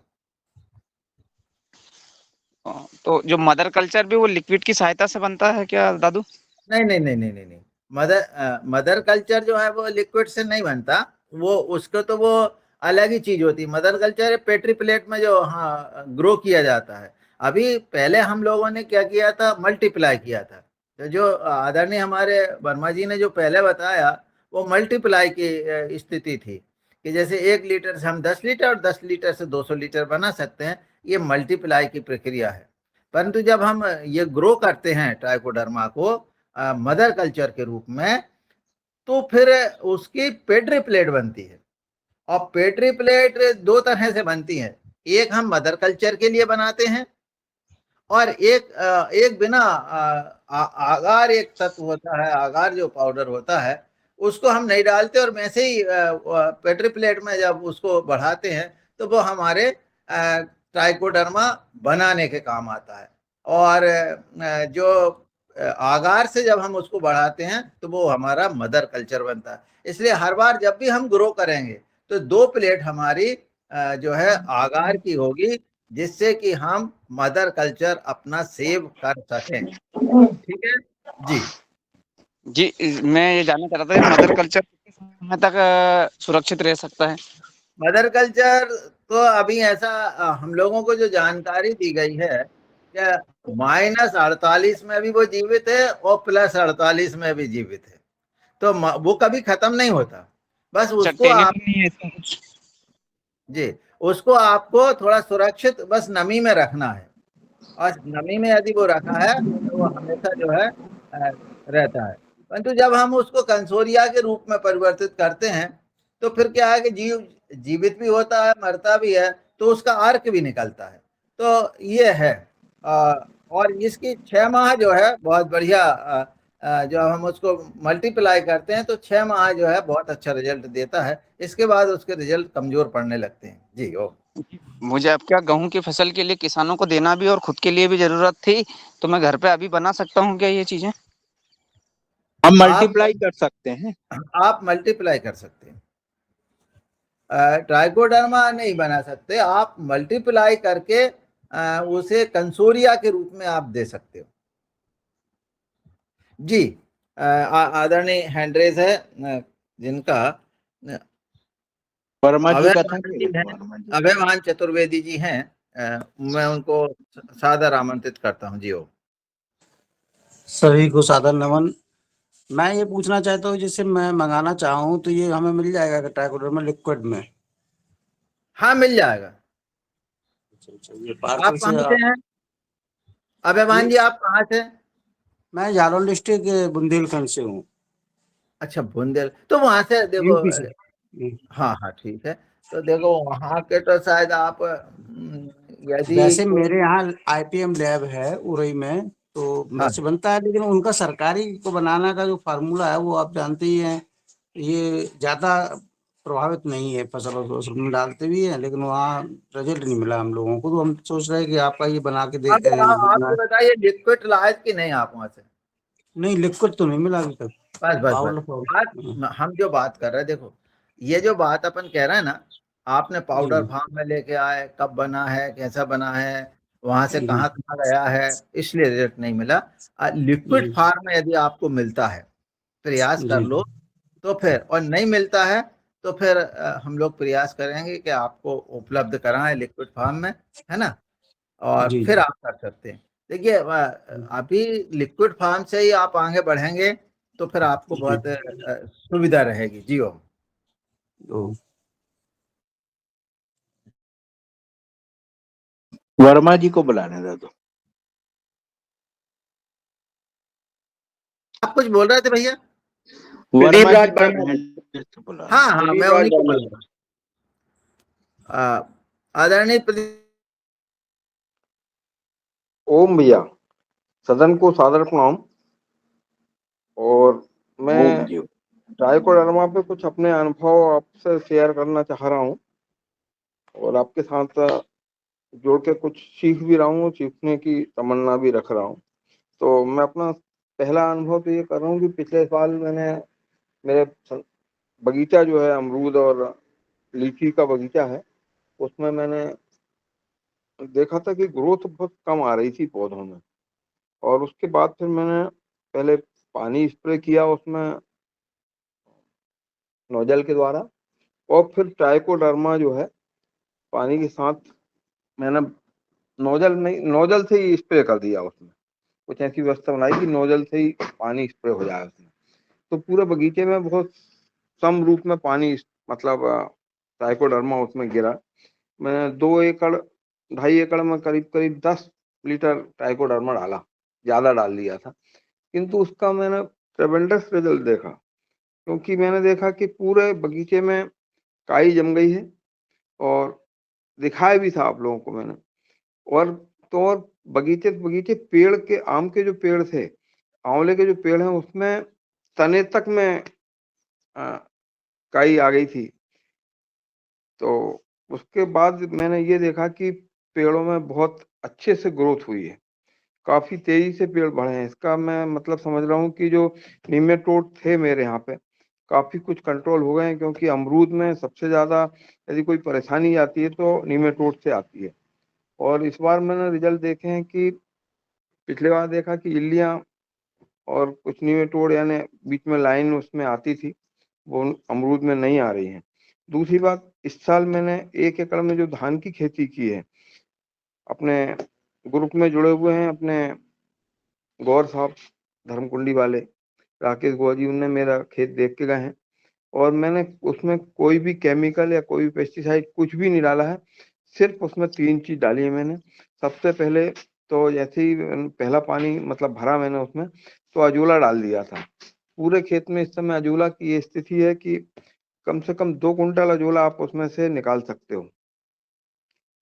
तो जो मदर कल्चर भी वो लिक्विड की सहायता से बनता है क्या दादू? नहीं नहीं नहीं नहीं नहीं नहीं, मदर कल्चर जो है वो लिक्विड से नहीं बनता, वो उसको तो वो अलग ही चीज होती है। मदर कल्चर पेट्री प्लेट में जो हाँ ग्रो किया जाता है। अभी पहले हम लोगों ने क्या किया था, मल्टीप्लाई किया था। तो जो आदरणीय हमारे वर्मा जी ने जो पहले बताया वो मल्टीप्लाई की स्थिति थी, कि जैसे 1 लीटर से हम 10 लीटर और 10 लीटर से 200 लीटर बना सकते हैं, ये मल्टीप्लाई की प्रक्रिया है। परंतु जब हम ये ग्रो करते हैं ट्राइकोडर्मा को मदर कल्चर के रूप में, तो फिर उसकी पेट्री प्लेट बनती है, और पेट्री प्लेट 2 तरह से बनती है। एक हम मदर कल्चर के लिए बनाते हैं, और एक बिना आगार एक तत्व होता है, आगार जो पाउडर होता है उसको हम नहीं डालते, और वैसे ही पेट्री प्लेट में जब उसको बढ़ाते हैं तो वो हमारे ट्राइकोडर्मा बनाने के काम आता है। और जो आगार से जब हम उसको बढ़ाते हैं तो वो हमारा मदर कल्चर बनता है। इसलिए हर बार जब भी हम ग्रो करेंगे तो 2 प्लेट हमारी जो है आगार की होगी, जिससे कि हम मदर कल्चर अपना सेव कर सकें। ठीक है जी। जी, मैं ये जानना चाह रहा था मदर कल्चर कितने समय तक सुरक्षित रह सकता है? मदर कल्चर तो अभी ऐसा हम लोगों को जो जानकारी दी गई है कि -48 में भी वो जीवित है और +48 में भी जीवित है, तो वो कभी खत्म नहीं होता। बस अच्छा, उसको आप टेन्योर नहीं है इसका कुछ? जी, उसको आपको थोड़ा सुरक्षित बस नमी में रखना है, और नमी में यदि वो रखा है तो वो हमेशा जो है रहता है। परंतु जब हम उसको कंसोरिया के रूप में परिवर्तित करते हैं तो फिर क्या है कि जीवित भी होता है, मरता भी है, तो उसका अर्क भी निकलता है। तो ये है और इसकी 6 माह जो है बहुत बढ़िया, जब हम उसको मल्टीप्लाई करते हैं तो 6 माह जो है बहुत अच्छा रिजल्ट देता है। इसके बाद उसके रिजल्ट कमजोर पड़ने लगते हैं जी। ओ मुझे अब क्या गेहूं की फसल के लिए किसानों को देना भी और खुद के लिए भी जरूरत थी, तो मैं घर पे अभी बना सकता हूँ क्या ये चीजें? हम आप मल्टीप्लाई कर सकते हैं। आप मल्टीप्लाई कर सकते हैं, ट्राइकोडर्मा नहीं बना सकते। आप मल्टीप्लाई करके उसे कंसोरिया के रूप में आप दे सकते हो जी। आदरणीय हैंड्रेज है जिनका वर्मा जी का था अभयभान जी कि हैं, वर्मा जी? अभयभान चतुर्वेदी जी हैं। मैं उनको सादर आमंत्रित करता हूँ जी। ओ सभी को सादर नमन। मैं ये पूछना चाहता हूँ, जैसे मैं मंगाना चाहूँ तो ये हमें मिल जाएगा ट्राइकोडर्मा लिक्विड में? हाँ मिल जाएगा। ये आप पार्सल से कहाँ से हैं अभयभान जी जी, आप कहाँ से? मैं जालौन डिस्ट्रिक्ट बुंदेलखंड से हूँ, अच्छा, बुंदेल, तो वहां से देखो, यूपी से। हाँ हाँ ठीक है। तो देखो वहां के तो शायद आप यदि वैसे कोई, मेरे यहाँ आईपीएम लैब है उरई में, तो हाँ वैसे बनता है, लेकिन उनका सरकारी को बनाने का जो फार्मूला है वो आप जानते ही हैं, ये ज्यादा प्रभावित नहीं है। फसल में डालते भी हैं, लेकिन वहाँ रिजल्ट नहीं मिला हम लोगों को, तो हम सोच रहे हैं कि आपका ये बना के अब आप ये बताइए, लिक्विड लाए कि नहीं आप वहां से? नहीं, लिक्विड तो नहीं मिला अभी तक। बस बस बस, पाउडर बात हम जो बात कर रहे हैं, देखो ये जो बात अपन कह रहे हैं ना, आपने जी पाउडर फार्म में लेके आए, कब बना है, कैसा बना है, वहां से जी कहाँ कहाँ गया है, इसलिए रिजल्ट नहीं मिला। लिक्विड जी फार्म में यदि आपको मिलता है, प्रयास कर जी लो, तो फिर, और नहीं मिलता है तो फिर हम लोग प्रयास करेंगे कि आपको उपलब्ध कराएं लिक्विड फार्म में, है ना, और जी फिर आप कर सकते हैं। देखिए अभी लिक्विड फार्म से ही आप आगे बढ़ेंगे तो फिर आपको जी बहुत सुविधा रहेगी। जी ओम। तो वर्मा जी को बुलाने दे दो। आप कुछ बोल रहे थे भैया? वर्मा जी का हैंड तो बुला लो। हाँ हाँ, मैं उन्हीं को बुलाऊंगा। आदरणीय ओम भैया, सदन को सादर प्रणाम। और मैं ओम जी। ट्राइकोडर्मा पे कुछ अपने अनुभव आपसे शेयर करना चाह रहा हूँ, और आपके साथ जोड़ के कुछ सीख भी रहा हूँ, सीखने की तमन्ना भी रख रहा हूँ। तो मैं अपना पहला अनुभव तो ये कर रहा हूँ कि पिछले साल मैंने मेरे बगीचा जो है, अमरूद और लीची का बगीचा है, उसमें मैंने देखा था कि ग्रोथ बहुत कम आ रही थी पौधों में। और उसके बाद फिर मैंने पहले पानी स्प्रे किया उसमें नोजल के द्वारा, और फिर ट्राइकोडर्मा जो है पानी के साथ मैंने नोजल से ही स्प्रे कर दिया उसमें। कुछ ऐसी व्यवस्था बनाई कि नोजल से ही पानी स्प्रे हो जाए उसमें। तो पूरे बगीचे में बहुत सम रूप में पानी, मतलब ट्राइकोडर्मा उसमें गिरा। मैंने 2 एकड़ 2.5 एकड़ में करीब करीब 10 लीटर ट्राइकोडर्मा डाला, ज्यादा डाल दिया था, किंतु उसका मैंने ट्रेमेंडस रिजल्ट देखा। क्योंकि मैंने देखा कि पूरे बगीचे में काई जम गई है, और दिखाया भी था आप लोगों को मैंने। और तो और बगीचे बगीचे पेड़ के, आम के जो पेड़ थे, आंवले के जो पेड़ हैं, उसमें तने तक में काई आ गई थी। तो उसके बाद मैंने ये देखा कि पेड़ों में बहुत अच्छे से ग्रोथ हुई है, काफी तेजी से पेड़ बढ़े हैं। इसका मैं मतलब समझ रहा हूँ कि जो निमेटोड थे मेरे यहाँ पे, काफी कुछ कंट्रोल हो गए हैं। क्योंकि अमरूद में सबसे ज्यादा यदि कोई परेशानी आती है तो निमेटोड से आती है। और इस बार मैंने रिजल्ट देखे हैं कि पिछले बार देखा कि इल्लियां और कुछ निमेटोड, यानी बीच में लाइन उसमें आती थी, वो अमरूद में नहीं आ रही है। दूसरी बात, इस साल मैंने 1 एकड़ में जो धान की खेती की है, अपने ग्रुप में जुड़े हुए हैं अपने गौर साहब, धर्मकुंडी वाले राकेश गौर जी, उनने मेरा खेत देख के गए हैं। और मैंने उसमें कोई भी केमिकल या कोई भी पेस्टिसाइड कुछ भी नहीं डाला है। सिर्फ उसमें 3 चीज डाली है मैंने। सबसे पहले तो जैसे ही पहला पानी मतलब भरा मैंने उसमें, तो अजोला डाल दिया था। पूरे खेत में इस समय अजोला की ये स्थिति है कि कम से कम 2 कुंटल अजोला आप उसमें से निकाल सकते हो।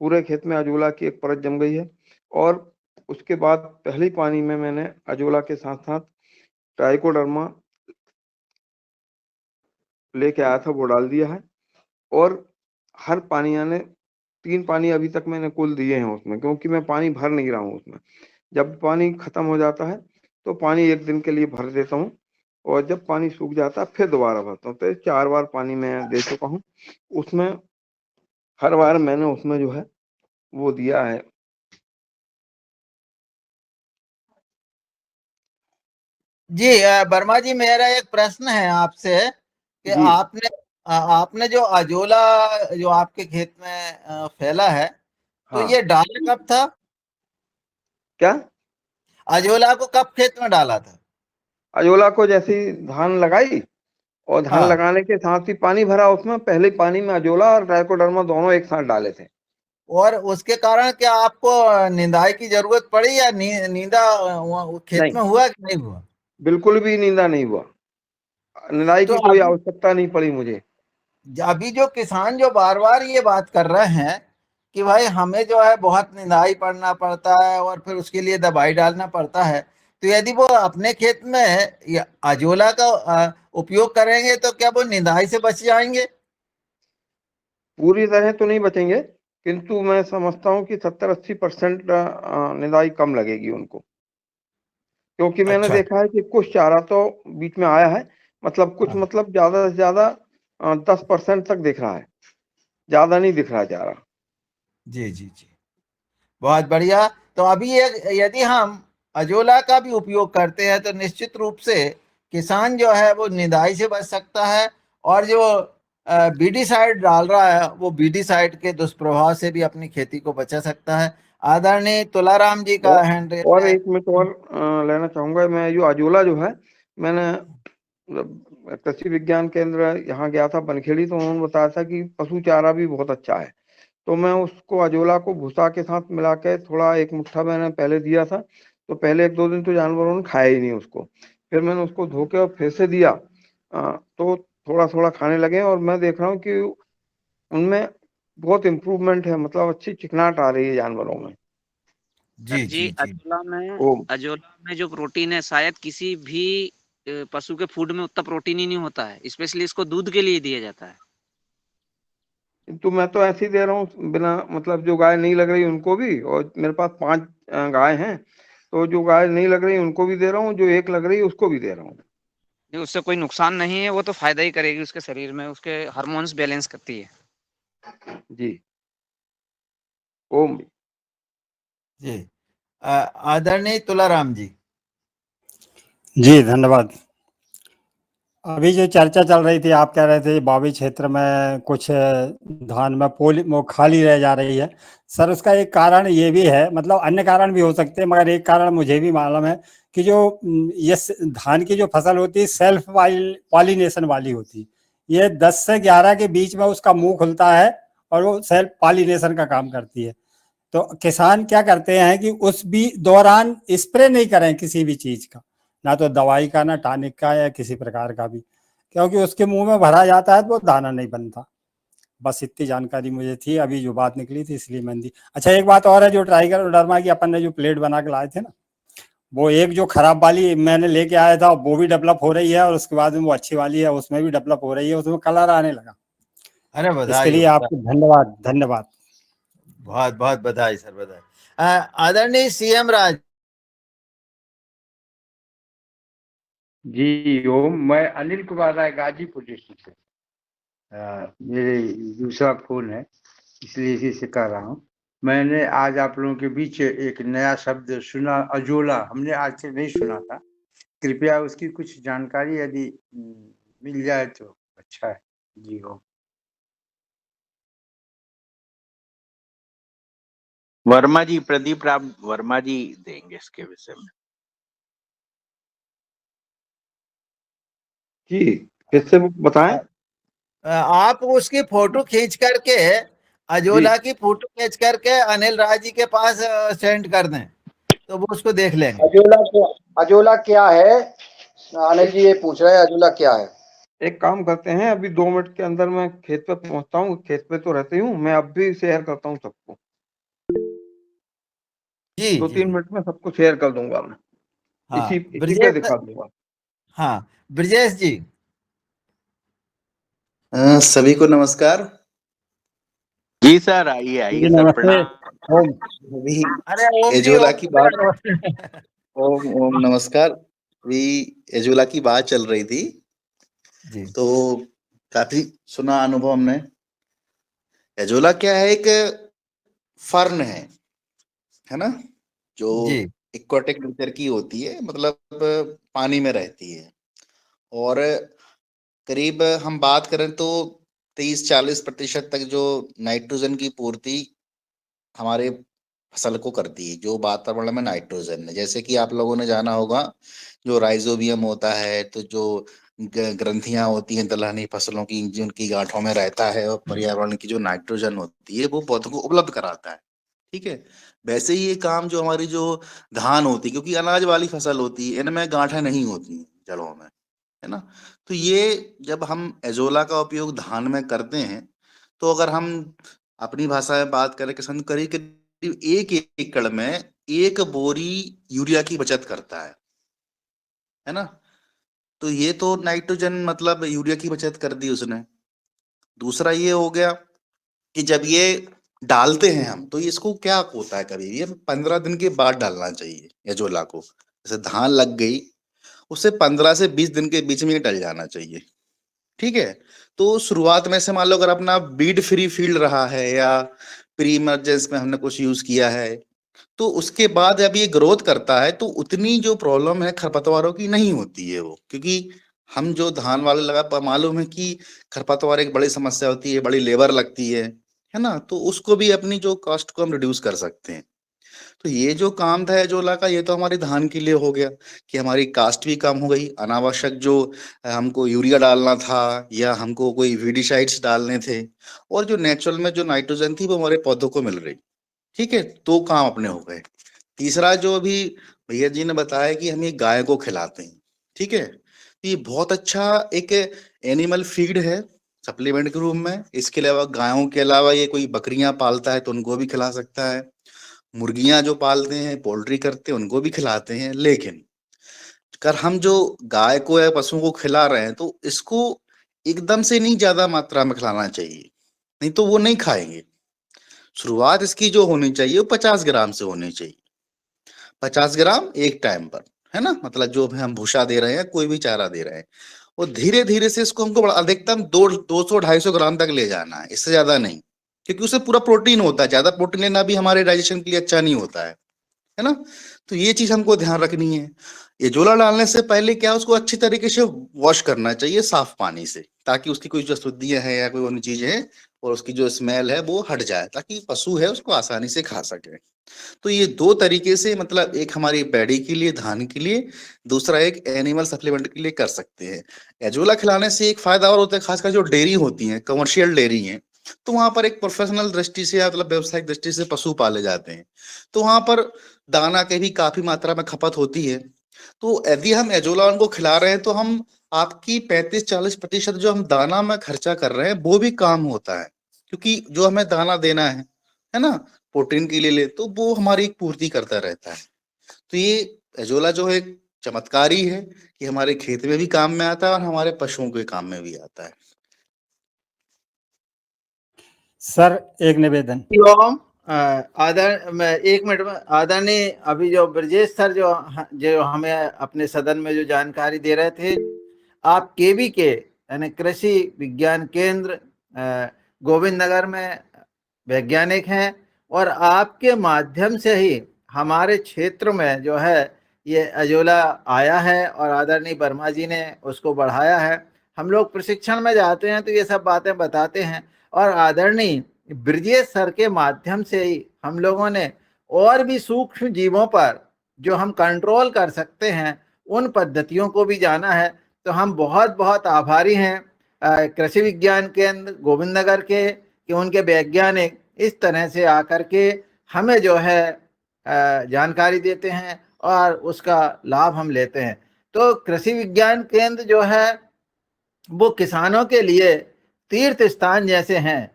पूरे खेत में अजोला की एक परत जम गई है। और उसके बाद पहले ही पानी में मैंने अजोला के साथ साथ ट्राइकोडर्मा लेके आया था, वो डाल दिया है। और हर पानी, यानी 3 पानी अभी तक मैंने कुल दिए हैं उसमें, क्योंकि मैं पानी भर नहीं रहा हूँ उसमें। जब पानी खत्म हो जाता है तो पानी एक दिन के लिए भर देता हूँ, और जब पानी सूख जाता है फिर दोबारा भरता हूँ। तो 4 बार पानी मैं दे चुका हूँ उसमें। हर बार मैंने उसमें जो है वो दिया है। जी वर्मा जी, मेरा एक प्रश्न है आपसे कि जी आपने जो अजोला जो आपके खेत में फैला है, तो हाँ। ये डाला कब था? क्या? अजोला को कब खेत में डाला था? अजोला को जैसे ही धान लगाई, और धान हाँ, लगाने के साथ ही पानी भरा उसमें, पहले पानी में अजोला और ट्राइकोडर्मा दोनों एक साथ डाले थे। और उसके कारण क्या आपको निंदाई की जरूरत पड़ी या नींदा खेत नहीं, में हुआ कि नहीं हुआ? बिल्कुल भी नींदा नहीं हुआ, निराई तो की कोई अभी आवश्यकता नहीं पड़ी मुझे। अभी जो किसान जो बार बार ये बात कर रहे हैं कि भाई हमें जो है बहुत निंदाई पड़ना पड़ता है और फिर उसके लिए दवाई डालना पड़ता है, तो यदि वो अपने खेत में ये अजोला का उपयोग करेंगे तो क्या वो निंदाई से बच जाएंगे? पूरी तरह तो नहीं बचेंगे, किंतु मैं समझता हूँ कि 70-80% निदाई कम लगेगी उनको, क्योंकि मैंने अच्छा। देखा है कि कुछ चारा तो बीच में आया है, मतलब कुछ, हाँ। मतलब ज्यादा से ज्यादा 10% तक दिख रहा है, ज्यादा नहीं दिख रहा चारा। जी जी जी, बहुत बढ़िया। तो अभी यदि हम अजोला का भी उपयोग करते हैं तो निश्चित रूप से किसान जो है वो निदाई से बच सकता है, और जो बीडीसाइड डाल रहा है वो बीडीसाइड के दुष्प्रभाव से भी अपनी खेती को बचा सकता है। आदरणीय तुलाराम जी का और हैंड रेस और है। एक मिनट और लेना चाहूंगा मैं। जो अजोला जो है, मैंने कृषि विज्ञान केंद्र यहाँ गया था बनखेड़ी, तो उन्होंने बताया था कि पशु चारा भी बहुत अच्छा है। तो मैं उसको अजोला को भूसा के साथ मिला के थोड़ा एक मुट्ठा मैंने पहले दिया था, तो पहले 1-2 दिन तो जानवरों ने खाया ही नहीं उसको। फिर मैंने उसको धो के और फिर से दिया, तो थोड़ा थोड़ा खाने लगे, और मैं देख रहा हूँ कि उनमें बहुत इम्प्रूवमेंट है, मतलब अच्छी चिकनाहट आ रही है जानवरों में। जी सर जी, जी जी। ओ, अजोला में जो प्रोटीन है शायद किसी भी पशु के फूड में उतना प्रोटीन ही नहीं होता है, स्पेशली इसको दूध के लिए दिया जाता है। तो मैं तो ऐसे ही दे रहा हूँ बिना, मतलब जो गाय नहीं लग रही उनको भी, और मेरे पास 5 गाय हैं, तो जो गाय नहीं लग रही उनको भी दे रहा हूँ, जो एक लग रही है उसको भी दे रहा हूँ। नहीं, उससे कोई नुकसान नहीं है, वो तो फायदा ही करेगी उसके शरीर में, उसके हार्मोन्स बैलेंस करती है। जी। ओम। जी। आदरणीय तुलाराम जी। जी धन्यवाद। अभी जो चर्चा चल रही थी, आप कह रहे थे बावी क्षेत्र में कुछ धान में पोली वो खाली रह जा रही है। सर उसका एक कारण ये भी है, मतलब अन्य कारण भी हो सकते हैं, मगर एक कारण मुझे भी मालूम है कि जो ये धान की जो फसल होती है सेल्फ पॉलिनेशन वाली होती है। ये 10 से 11 के बीच में उसका मुंह खुलता है और वो सेल्फ पॉलिनेशन का काम करती है। तो किसान क्या करते हैं कि उस भी दौरान स्प्रे नहीं करें किसी भी चीज का, ना तो दवाई का, ना टॉनिक का, या किसी प्रकार का भी, क्योंकि उसके मुंह में भरा जाता है तो वो दाना नहीं बनता। बस इतनी जानकारी मुझे थी, अभी जो बात निकली थी इसलिए मैंने दी। अच्छा एक बात और है, जो ट्राइकोडर्मा की अपन ने जो प्लेट बना के लाए थे ना, वो एक जो खराब वाली मैंने लेके आया था वो भी डेवलप हो रही है, और उसके बाद में वो अच्छी वाली है उसमें भी डेवलप हो रही है, उसमें कलर आने लगा। अरे इसके बधाई हो, लिए बधाई। आपको धन्यवाद धन्यवाद। बहुत बहुत बधाई सर, बधाई। आदरणीय सीएम राज। जी ओम, मैं अनिल कुमार राय, गाजीपुर डिस्ट्रिक्ट से। मेरे दूसरा फोन है, इसलिए इसी से कर रहा हूँ। मैंने आज आप लोगों के बीच एक नया शब्द सुना, अजोला, हमने आज से नहीं सुना था। कृपया उसकी कुछ जानकारी यदि मिल जाए तो अच्छा है। जी ओम। वर्मा जी, प्रदीप राम वर्मा जी देंगे इसके विषय में। जी, फिर से बताएं। आप उसकी फोटो खींच करके, जी, अजोला की फोटो खींच करके अनिल राज जी के पास सेंड कर दें तो वो उसको देख लेंगे। अजोला क्या है? अनिल जी ये पूछ रहे हैं, अजोला क्या है? एक काम करते हैं, अभी 2 मिनट के अंदर मैं खेत पे पहुंचता हूँ, खेत पे तो रहती हूँ मैं, अब भी शेयर करता हूँ सबको। जी दो जी। तीन मिनट में सबको शेयर कर दूंगा मैं, इसी हाँ इसी पे ब्रजेश। दिखा दूंगा। हाँ ब्रजेश जी। सभी को नमस्कार। जी सर, आइए आइए जी सर, नमस्ते। प्रणाम। ओम। अभी अरे ओम जी, एजोला ओम की जी बात, बड़ा नमस्ते। ओम ओम नमस्कार। अभी एजोला की बात चल रही थी, जी तो काफी सुना अनुभव हमने। एजोला क्या है? एक फर्न है ना, जो जी एक्वाटिक नेचर की होती है, मतलब पानी में रहती है। और करीब हम बात करें तो 30-40% तक जो नाइट्रोजन की पूर्ति हमारे फसल को करती है, जो वातावरण में नाइट्रोजन है। जैसे कि आप लोगों ने जाना होगा, जो राइजोबियम होता है, तो जो ग्रंथियां होती हैं दलहनी फसलों की, जिनकी गांठों में रहता है, और पर्यावरण की जो नाइट्रोजन होती है वो पौधों को उपलब्ध कराता है। ठीक है, वैसे ही ये काम जो हमारी जो धान होती है, क्योंकि अनाज वाली फसल होती है, इनमें गांठें नहीं होती जड़ों में, है ना। तो ये जब हम एजोला का उपयोग धान में करते हैं, तो अगर हम अपनी भाषा में बात करें, किसान करीब करीब 1 एकड़ में 1 बोरी यूरिया की बचत करता है ना। तो ये तो नाइट्रोजन मतलब यूरिया की बचत कर दी उसने। दूसरा ये हो गया कि जब ये डालते हैं हम, तो इसको क्या होता है, कभी ये 15 दिन के बाद डालना चाहिए एजोला को। जैसे धान लग गई, उससे 15 से 20 दिन के बीच में ये डल जाना चाहिए। ठीक है, तो शुरुआत में से मान लो अगर अपना बीड फ्री फील्ड रहा है या प्री इमरजेंस में हमने कुछ यूज किया है, तो उसके बाद जब ये ग्रोथ करता है तो उतनी जो प्रॉब्लम है खरपतवारों की नहीं होती है वो, क्योंकि हम जो धान वाले लगा मालूम है कि खरपतवार एक बड़ी समस्या होती है, बड़ी लेबर लगती है ना। तो उसको भी अपनी जो कॉस्ट को हम रिड्यूस कर सकते हैं। तो ये जो काम था एजोला का, ये तो हमारे धान के लिए हो गया कि हमारी कास्ट भी कम हो गई, अनावश्यक जो हमको यूरिया डालना था या हमको कोई वीडिसाइड्स डालने थे, और जो नेचुरल में जो नाइट्रोजन थी वो हमारे पौधों को मिल रही। ठीक है, तो काम अपने हो गए। तीसरा जो अभी भैया जी ने बताया कि हम ये गाय को खिलाते हैं, ठीक है, तो ये बहुत अच्छा एक एनिमल फीड है सप्लीमेंट के रूप में। इसके अलावा गायों के अलावा ये कोई बकरियां पालता है तो उनको भी खिला सकता है, मुर्गियां जो पालते हैं, पोल्ट्री करते हैं, उनको भी खिलाते हैं। लेकिन अगर हम जो गाय को या पशुओं को खिला रहे हैं, तो इसको एकदम से नहीं ज्यादा मात्रा में खिलाना चाहिए, नहीं तो वो नहीं खाएंगे। शुरुआत इसकी जो होनी चाहिए वो 50 ग्राम से होनी चाहिए, 50 ग्राम एक टाइम पर, है ना। मतलब जो भी हम भूसा दे रहे हैं, कोई भी चारा दे रहे हैं, वो धीरे धीरे से इसको हमको अधिकतम 200-250 ग्राम तक ले जाना है, इससे ज्यादा नहीं, क्योंकि उससे पूरा प्रोटीन होता है। ज्यादा प्रोटीन लेना भी हमारे डाइजेशन के लिए अच्छा नहीं होता है ना। तो ये चीज हमको ध्यान रखनी है। ये जोला डालने से पहले क्या, उसको अच्छी तरीके से वॉश करना चाहिए साफ पानी से, ताकि उसकी कोई जो अशुद्धियां हैं या कोई अन्य चीजें हैं और उसकी जो स्मेल है वो हट जाए, ताकि पशु है उसको आसानी से खा सके। तो ये 2 तरीके से, मतलब एक हमारी पैडी के लिए, धान के लिए, दूसरा एक एनिमल सप्लीमेंट के लिए कर सकते हैं। एजोला खिलाने से एक फायदा और होता है, खासकर जो डेयरी होती है, कमर्शियल डेयरी है, तो वहां पर एक प्रोफेशनल दृष्टि से, मतलब व्यावसायिक दृष्टि से पशु पाले जाते हैं, तो वहां पर दाना की भी काफी मात्रा में खपत होती है। तो यदि हम एजोला उनको खिला रहे हैं, तो हम आपकी 35-40% जो हम दाना में खर्चा कर रहे हैं वो भी काम होता है, क्योंकि जो हमें दाना देना है ना, प्रोटीन के लिए तो वो हमारी एक पूर्ति करता रहता है। तो ये एजोला जो है एक चमत्कारी है कि हमारे खेत में भी काम में आता है और हमारे पशुओं के काम में भी आता है। सर एक निवेदन। ओम मैं 1 मिनट में आदरणीय अभी जो ब्रजेश सर जो हमें अपने सदन में जो जानकारी दे रहे थे, आप केवी के यानी कृषि विज्ञान केंद्र गोविंद नगर में वैज्ञानिक हैं, और आपके माध्यम से ही हमारे क्षेत्र में जो है ये एजोला आया है और आदरणीय वर्मा जी ने उसको बढ़ाया है। हम लोग प्रशिक्षण में जाते हैं तो ये सब बातें बताते हैं, और आदरणीय ब्रजेश सर के माध्यम से ही हम लोगों ने और भी सूक्ष्म जीवों पर जो हम कंट्रोल कर सकते हैं उन पद्धतियों को भी जाना है। तो हम बहुत बहुत आभारी हैं कृषि विज्ञान केंद्र गोविंद नगर के, कि उनके वैज्ञानिक इस तरह से आकर के हमें जो है जानकारी देते हैं और उसका लाभ हम लेते हैं। तो कृषि विज्ञान केंद्र जो है वो किसानों के लिए तीर्थ स्थान जैसे हैं,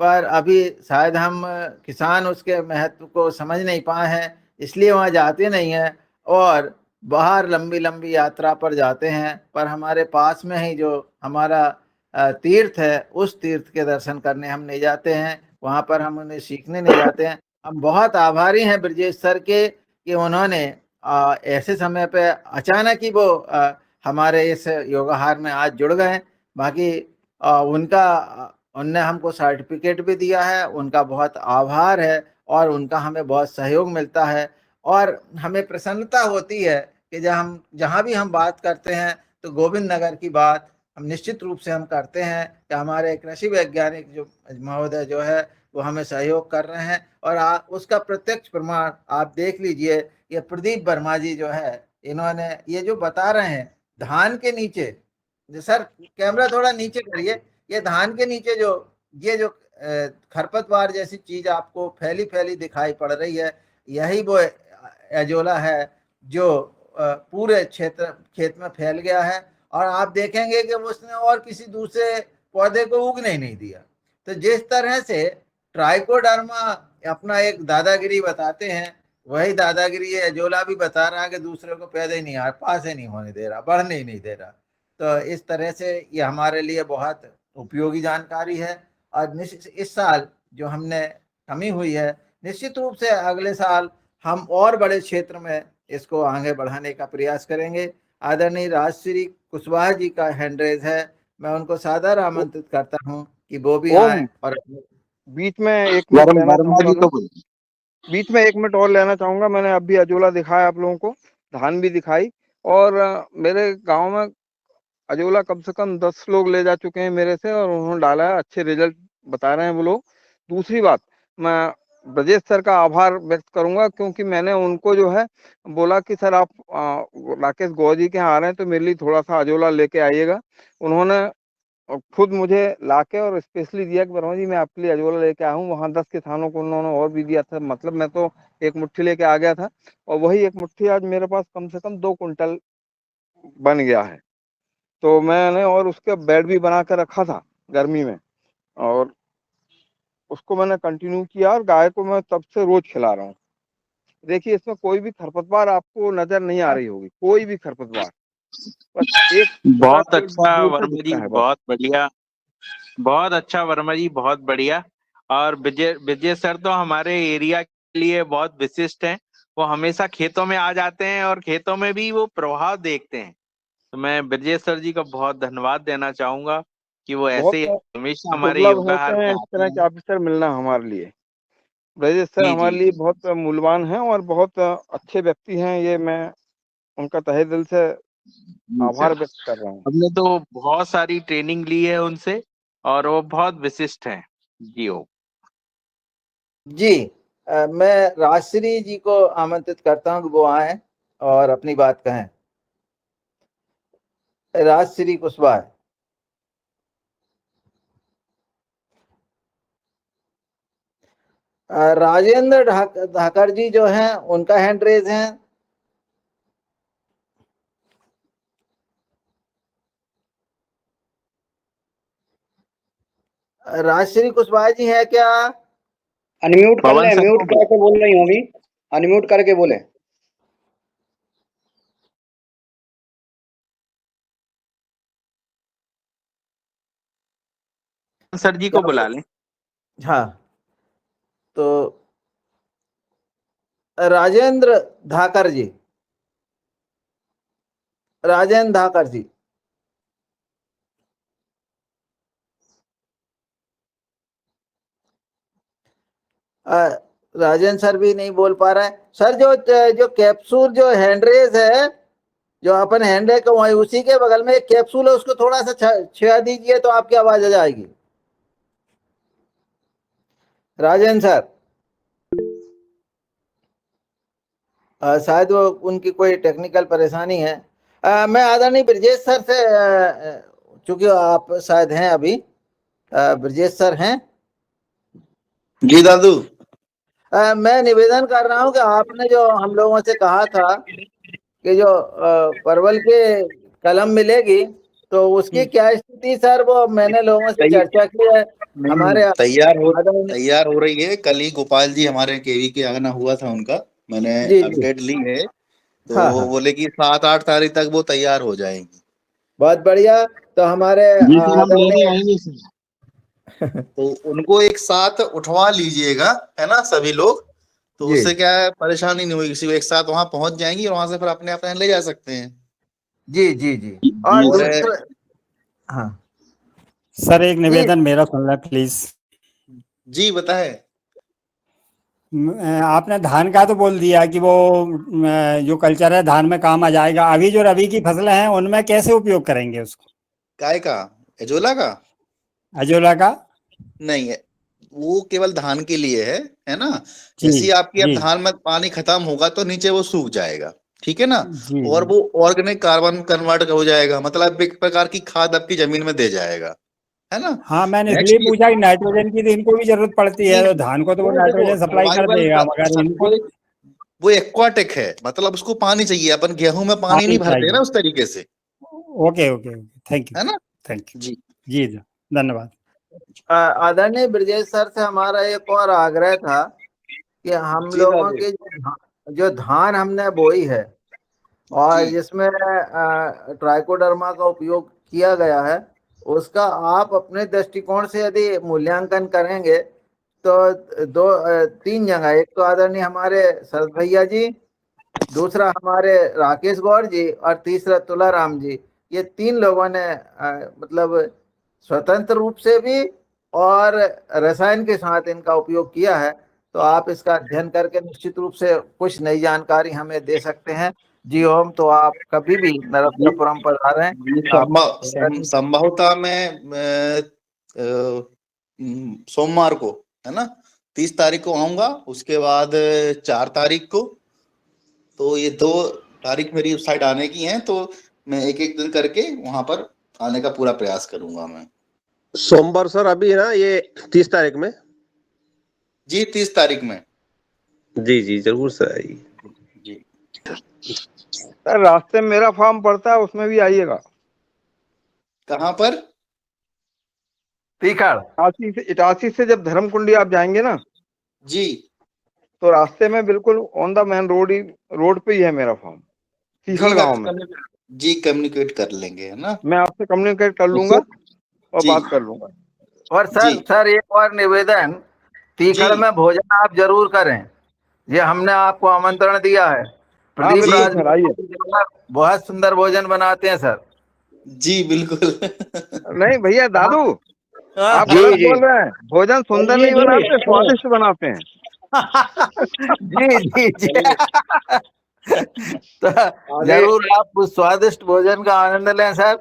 पर अभी शायद हम किसान उसके महत्व को समझ नहीं पाए हैं, इसलिए वहाँ जाते नहीं हैं और बाहर लंबी लंबी यात्रा पर जाते हैं। पर हमारे पास में ही जो हमारा तीर्थ है, उस तीर्थ के दर्शन करने हम नहीं जाते हैं, वहाँ पर हम उन्हें सीखने नहीं जाते हैं। हम बहुत आभारी हैं ब्रजेश सर के कि उन्होंने ऐसे समय पे अचानक ही वो हमारे इस योगाहार में आज जुड़ गए। बाकी उनने हमको सर्टिफिकेट भी दिया है, उनका बहुत आभार है और उनका हमें बहुत सहयोग मिलता है। और हमें प्रसन्नता होती है कि जब हम जहाँ भी हम बात करते हैं तो गोविंद नगर की बात हम निश्चित रूप से हम करते हैं कि हमारे कृषि वैज्ञानिक जो महोदय जो है वो हमें सहयोग कर रहे हैं। और उसका प्रत्यक्ष प्रमाण आप देख लीजिए, ये प्रदीप वर्मा जी जो है, इन्होंने ये जो बता रहे हैं धान के नीचे, सर कैमरा थोड़ा नीचे करिए, ये धान के नीचे जो ये जो खरपतवार जैसी चीज आपको फैली फैली दिखाई पड़ रही है, यही वो एजोला है जो पूरे खेत में फैल गया है। और आप देखेंगे कि उसने और किसी दूसरे पौधे को उगने ही नहीं दिया। तो जिस तरह से ट्राइकोडर्मा अपना एक दादागिरी बताते हैं, वही दादागिरी एजोला भी बता रहा है कि दूसरे को पैदा ही नहीं आ पास ही नहीं होने दे रहा, बढ़ने ही नहीं दे रहा। तो इस तरह से ये हमारे लिए बहुत उपयोगी जानकारी है। और इस साल जो हमने कमी हुई है, निश्चित रूप से अगले साल हम और बड़े क्षेत्र में इसको आगे बढ़ाने का प्रयास करेंगे। आदरणीय राजश्री कुशवाहा जी का हैंड रेज है, मैं उनको सादर आमंत्रित करता हूं कि वो भी आए। और बीच में 1 मिनट लेना चाहूंगा, बीच में 1 मिनट और लेना चाहूंगा। मैंने अभी अजोला दिखाया आप लोगों को, धान भी दिखाई, और मेरे गांव में अजोला कम से कम 10 लोग ले जा चुके हैं मेरे से, और उन्होंने डाला है, अच्छे रिजल्ट बता रहे हैं वो लोग। दूसरी बात, मैं ब्रजेश सर का आभार व्यक्त करूंगा, क्योंकि मैंने उनको जो है बोला कि सर आप राकेश गौर जी के यहाँ आ रहे हैं तो मेरे लिए थोड़ा सा अजोला लेके आइएगा। उन्होंने खुद मुझे लाके और स्पेशली दिया कि वर्मा जी मैं आपके लिए अजोला लेके आया हूँ। वहाँ 10 किसानों को उन्होंने और भी दिया था, मतलब मैं तो 1 मुट्ठी लेके आ गया था, और वही 1 मुट्ठी आज मेरे पास कम से कम 2 कुंटल बन गया है। तो मैंने और उसके बेड भी बना कर रखा था गर्मी में, और उसको मैंने कंटिन्यू किया, और गाय को मैं तब से रोज खिला रहा हूँ। देखिए इसमें कोई भी खरपतवार आपको नजर नहीं आ रही होगी, कोई भी खरपतवार, बस एक बहुत 50 फीट अच्छा दूर से वर्मा जी, दिखता है बस। बहुत बढ़िया, बहुत अच्छा वर्मा जी, बहुत बढ़िया। और विजय विजय सर तो हमारे एरिया के लिए बहुत विशिष्ट हैं। वो हमेशा खेतों में आ जाते हैं और खेतों में भी वो प्रभाव देखते हैं। तो मैं विजय सर जी का बहुत धन्यवाद देना चाहूंगा कि वो ऐसे ही बहुत हमेशा हमारे दुर्लभ होते योगाहार में हैं इस आते तरह के हैं। ऑफिसर मिलना हमारे लिए। ब्रजेश सर जी हमारे जी लिए बहुत मूल्यवान हैं और बहुत अच्छे व्यक्ति हैं, ये मैं उनका तहे दिल से जी आभार सर, व्यक्त कर रहा हूँ। हमने तो बहुत सारी ट्रेनिंग ली है उनसे, और वो बहुत विशिष्ट हैं। जी हो जी, मैं राजश्री जी को आमंत्रित करता हूं कि वो आए और अपनी बात कहें। राजश्री कुशवाहा। राजेंद्र ढाकर जी जो हैं उनका हैंड रेज है। राजश्री कुशवाहा जी है क्या? अनम्यूट कर पवन ले, सर म्यूट को करके बोल रही हूँ अभी, अनम्यूट करके बोले। सर जी को बुला लें। हाँ, तो राजेंद्र धाकर जी, राजेंद्र धाकर जी। राजेंद्र सर भी नहीं बोल पा रहे हैं। सर जो जो कैप्सूल जो हैंडरेज है, जो अपन हैंड है तो वही उसी के बगल में एक कैप्सूल है, उसको थोड़ा सा छेड़ा दीजिए तो आपकी आवाज आ जाएगी। राजेंद्र सर, शायद वो उनकी कोई टेक्निकल परेशानी है। मैं आदरणीय ब्रजेश सर से, चूंकि आप शायद हैं अभी, ब्रजेश सर हैं? जी दादू। मैं निवेदन कर रहा हूं कि आपने जो हम लोगों से कहा था कि जो परवल के कलम मिलेगी, तो उसकी क्या स्थिति सर? वो मैंने लोगों से चर्चा की है। हमारे तैयार हो रही है। कल ही गोपाल जी हमारे केवी के आना हुआ था उनका, मैंने जी जी, अपडेट ली है, तो हाँ वो हाँ, बोले कि 7-8 तारीख तक वो तैयार हो जाएंगी। बहुत बढ़िया। तो हमारे जी सर, हम लेने आदरणीय आएंगे सर। तो उनको एक साथ उठवा लीजिएगा, है ना, सभी लोग, तो जी उससे क्या है, परेशानी नहीं होगी, किसी को एक साथ वहां पहुंच जाएंगी और वहां से फिर अपने अपने ले जा सकते हैं। जी जी जी। और जी और सर, दूसरा, हाँ सर एक जी, निवेदन मेरा सुन लें प्लीज। जी बताए। आपने धान का तो बोल दिया कि वो जो कल्चर है धान में काम आ जाएगा। अभी जो रबी की फसलें हैं उनमें कैसे उपयोग करेंगे उसको, काय का? एजोला का? अजोला का? नहीं है, वो केवल धान के लिए है ना। जी जैसे ही आपकी अब जी धान में पानी खत्म होगा तो नीचे वो सूख जाएगा, ठीक है ना। जी और जी। वो ऑर्गेनिक कार्बन कन्वर्ट हो जाएगा, मतलब एक प्रकार की खाद आपकी जमीन में दे जाएगा, है ना। हाँ, मैंने इसलिए नेक्स्ट, पूछा कि नाइट्रोजन की तो इनको भी जरूरत पड़ती जी है, तो धान को तो वो वो देखो नाइट्रोजन सप्लाई कर सर्वाइवल देगा, का मगर इनको वो एक्वाटिक है, मतलब उसको पानी चाहिए। अपन गेहूं में पानी पानी नहीं भरते चाहिए। ना उस तरीके से, okay okay okay, thank you है ना। Thank you. जी जी धन्यवाद। आदरणीय ब्रजेश सर से हमारा एक और आग्रह था कि हम जी लोगों दादू। की जो धान हमने बोई है और जी जिसमें ट्राइकोडर्मा का उपयोग किया गया है, उसका आप अपने दृष्टिकोण से यदि मूल्यांकन करेंगे तो तीन जगह, एक तो आदरणीय हमारे शरद भैया जी, दूसरा हमारे राकेश गौर जी, और तीसरा तुलाराम जी, ये तीन लोगों ने मतलब स्वतंत्र रूप से भी और रसायन के साथ इनका उपयोग किया है। तो आप इसका अध्ययन करके निश्चित रूप से कुछ नई जानकारी हमें दे सकते हैं। जी ओम, तो आप कभी भी नरसिंहपुरम पर आ रहे हैं आप। संभवतः मैं सोमवार को, है ना, 30 तारीख को आऊंगा, उसके बाद 4 तारीख को, तो ये 2 तारीख मेरी उस साइड आने की हैं, तो मैं एक एक दिन करके वहां पर आने का पूरा प्रयास करूंगा मैं। सोमवार सर अभी है ना, ये 30 तारीख में। जी 30 तारीख में। जी जी जरूर सर आइए। जी सर रास्ते में मेरा फॉर्म पड़ता है, उसमें भी आइएगा। कहाँ पर? तीखड़। इटारसी से जब धर्मकुंडी आप जाएंगे ना, जी तो रास्ते में बिल्कुल ऑन द मेन रोड पे ही है मेरा फॉर्म, तीखड़ जी गांव में। जी कम्युनिकेट कर लेंगे, है ना। मैं आपसे कम्युनिकेट कर लूंगा और जी बात कर लूंगा। और जी सर एक और निवेदन, जी तीखड़ में भोजन आप जरूर करें, ये हमने आपको आमंत्रण दिया है। हाँ प्रदीप जी बिल्कुल सर, आइए। राजपूत बहुत सुंदर भोजन बनाते हैं सर। जी बिल्कुल। नहीं भैया दादू, आप जी गलत जी बोल रहे हैं। भोजन सुंदर जी नहीं जी बनाते, स्वादिष्ट बनाते हैं। जी जी जी। तो आगे जरूर आप उस स्वादिष्ट भोजन का आनंद लें सर।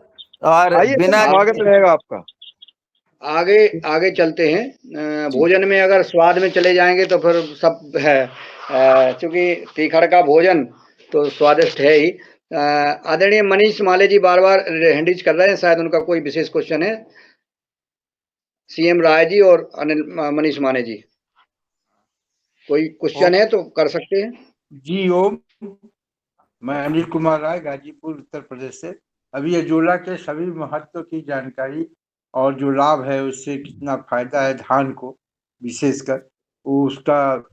और आइए सर, बिना स्वागत रहेगा आपका। आगे आगे चलते हैं। भोजन में अगर स्वाद में चले जाएंगे तो फिर सब है, क्योंकि तीखड़ का भोजन तो स्वादिष्ट है ही। आदरणीय मनीष माले जी बार बार हैंड रेज कर रहे हैं, शायद उनका कोई विशेष क्वेश्चन है। सीएम राय जी और अनिल मनीष माने जी, कोई क्वेश्चन है तो कर सकते हैं। जी ओम, मैं अनिल कुमार राय, गाजीपुर उत्तर प्रदेश से। अभी अजोला के सभी महत्व की जानकारी और जो लाभ है उससे कितना फायदा है धान को विशेषकर, वो उसका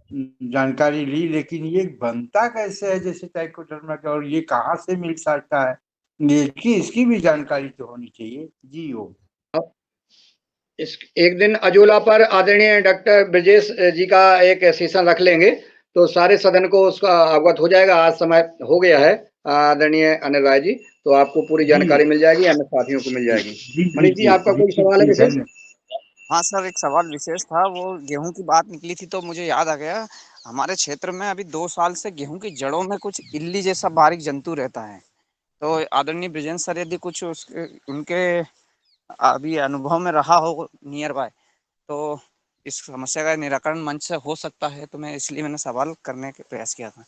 जानकारी ली, लेकिन ये बनता कैसे है जैसे ट्राइकोडर्मा का, और ये कहाँ से मिल सकता है, ये इसकी भी जानकारी तो होनी चाहिए। जी ओम। इस एक दिन अजोला पर आदरणीय डॉक्टर ब्रजेश जी का एक सेशन रख लेंगे तो सारे सदन को उसका अवगत हो जाएगा। आज समय हो गया है आदरणीय अनिल राय जी, तो आपको पूरी जानकारी मिल जाएगी, अन्य साथियों को मिल जाएगी। मनीष जी, आपका कोई सवाल है विशेष? हाँ सर, एक सवाल विशेष था, वो गेहूं की बात निकली थी तो मुझे याद आ गया। हमारे क्षेत्र में अभी 2 साल से गेहूं की जड़ों में कुछ इल्ली जैसा बारीक जंतु रहता है। तो आदरणीय ब्रिजेश सर यदि कुछ उनके अभी अनुभव में रहा हो नियर बाय, तो इस समस्या का निराकरण मंच से हो सकता है, तो मैं इसलिए मैंने सवाल करने के प्रयास किया था।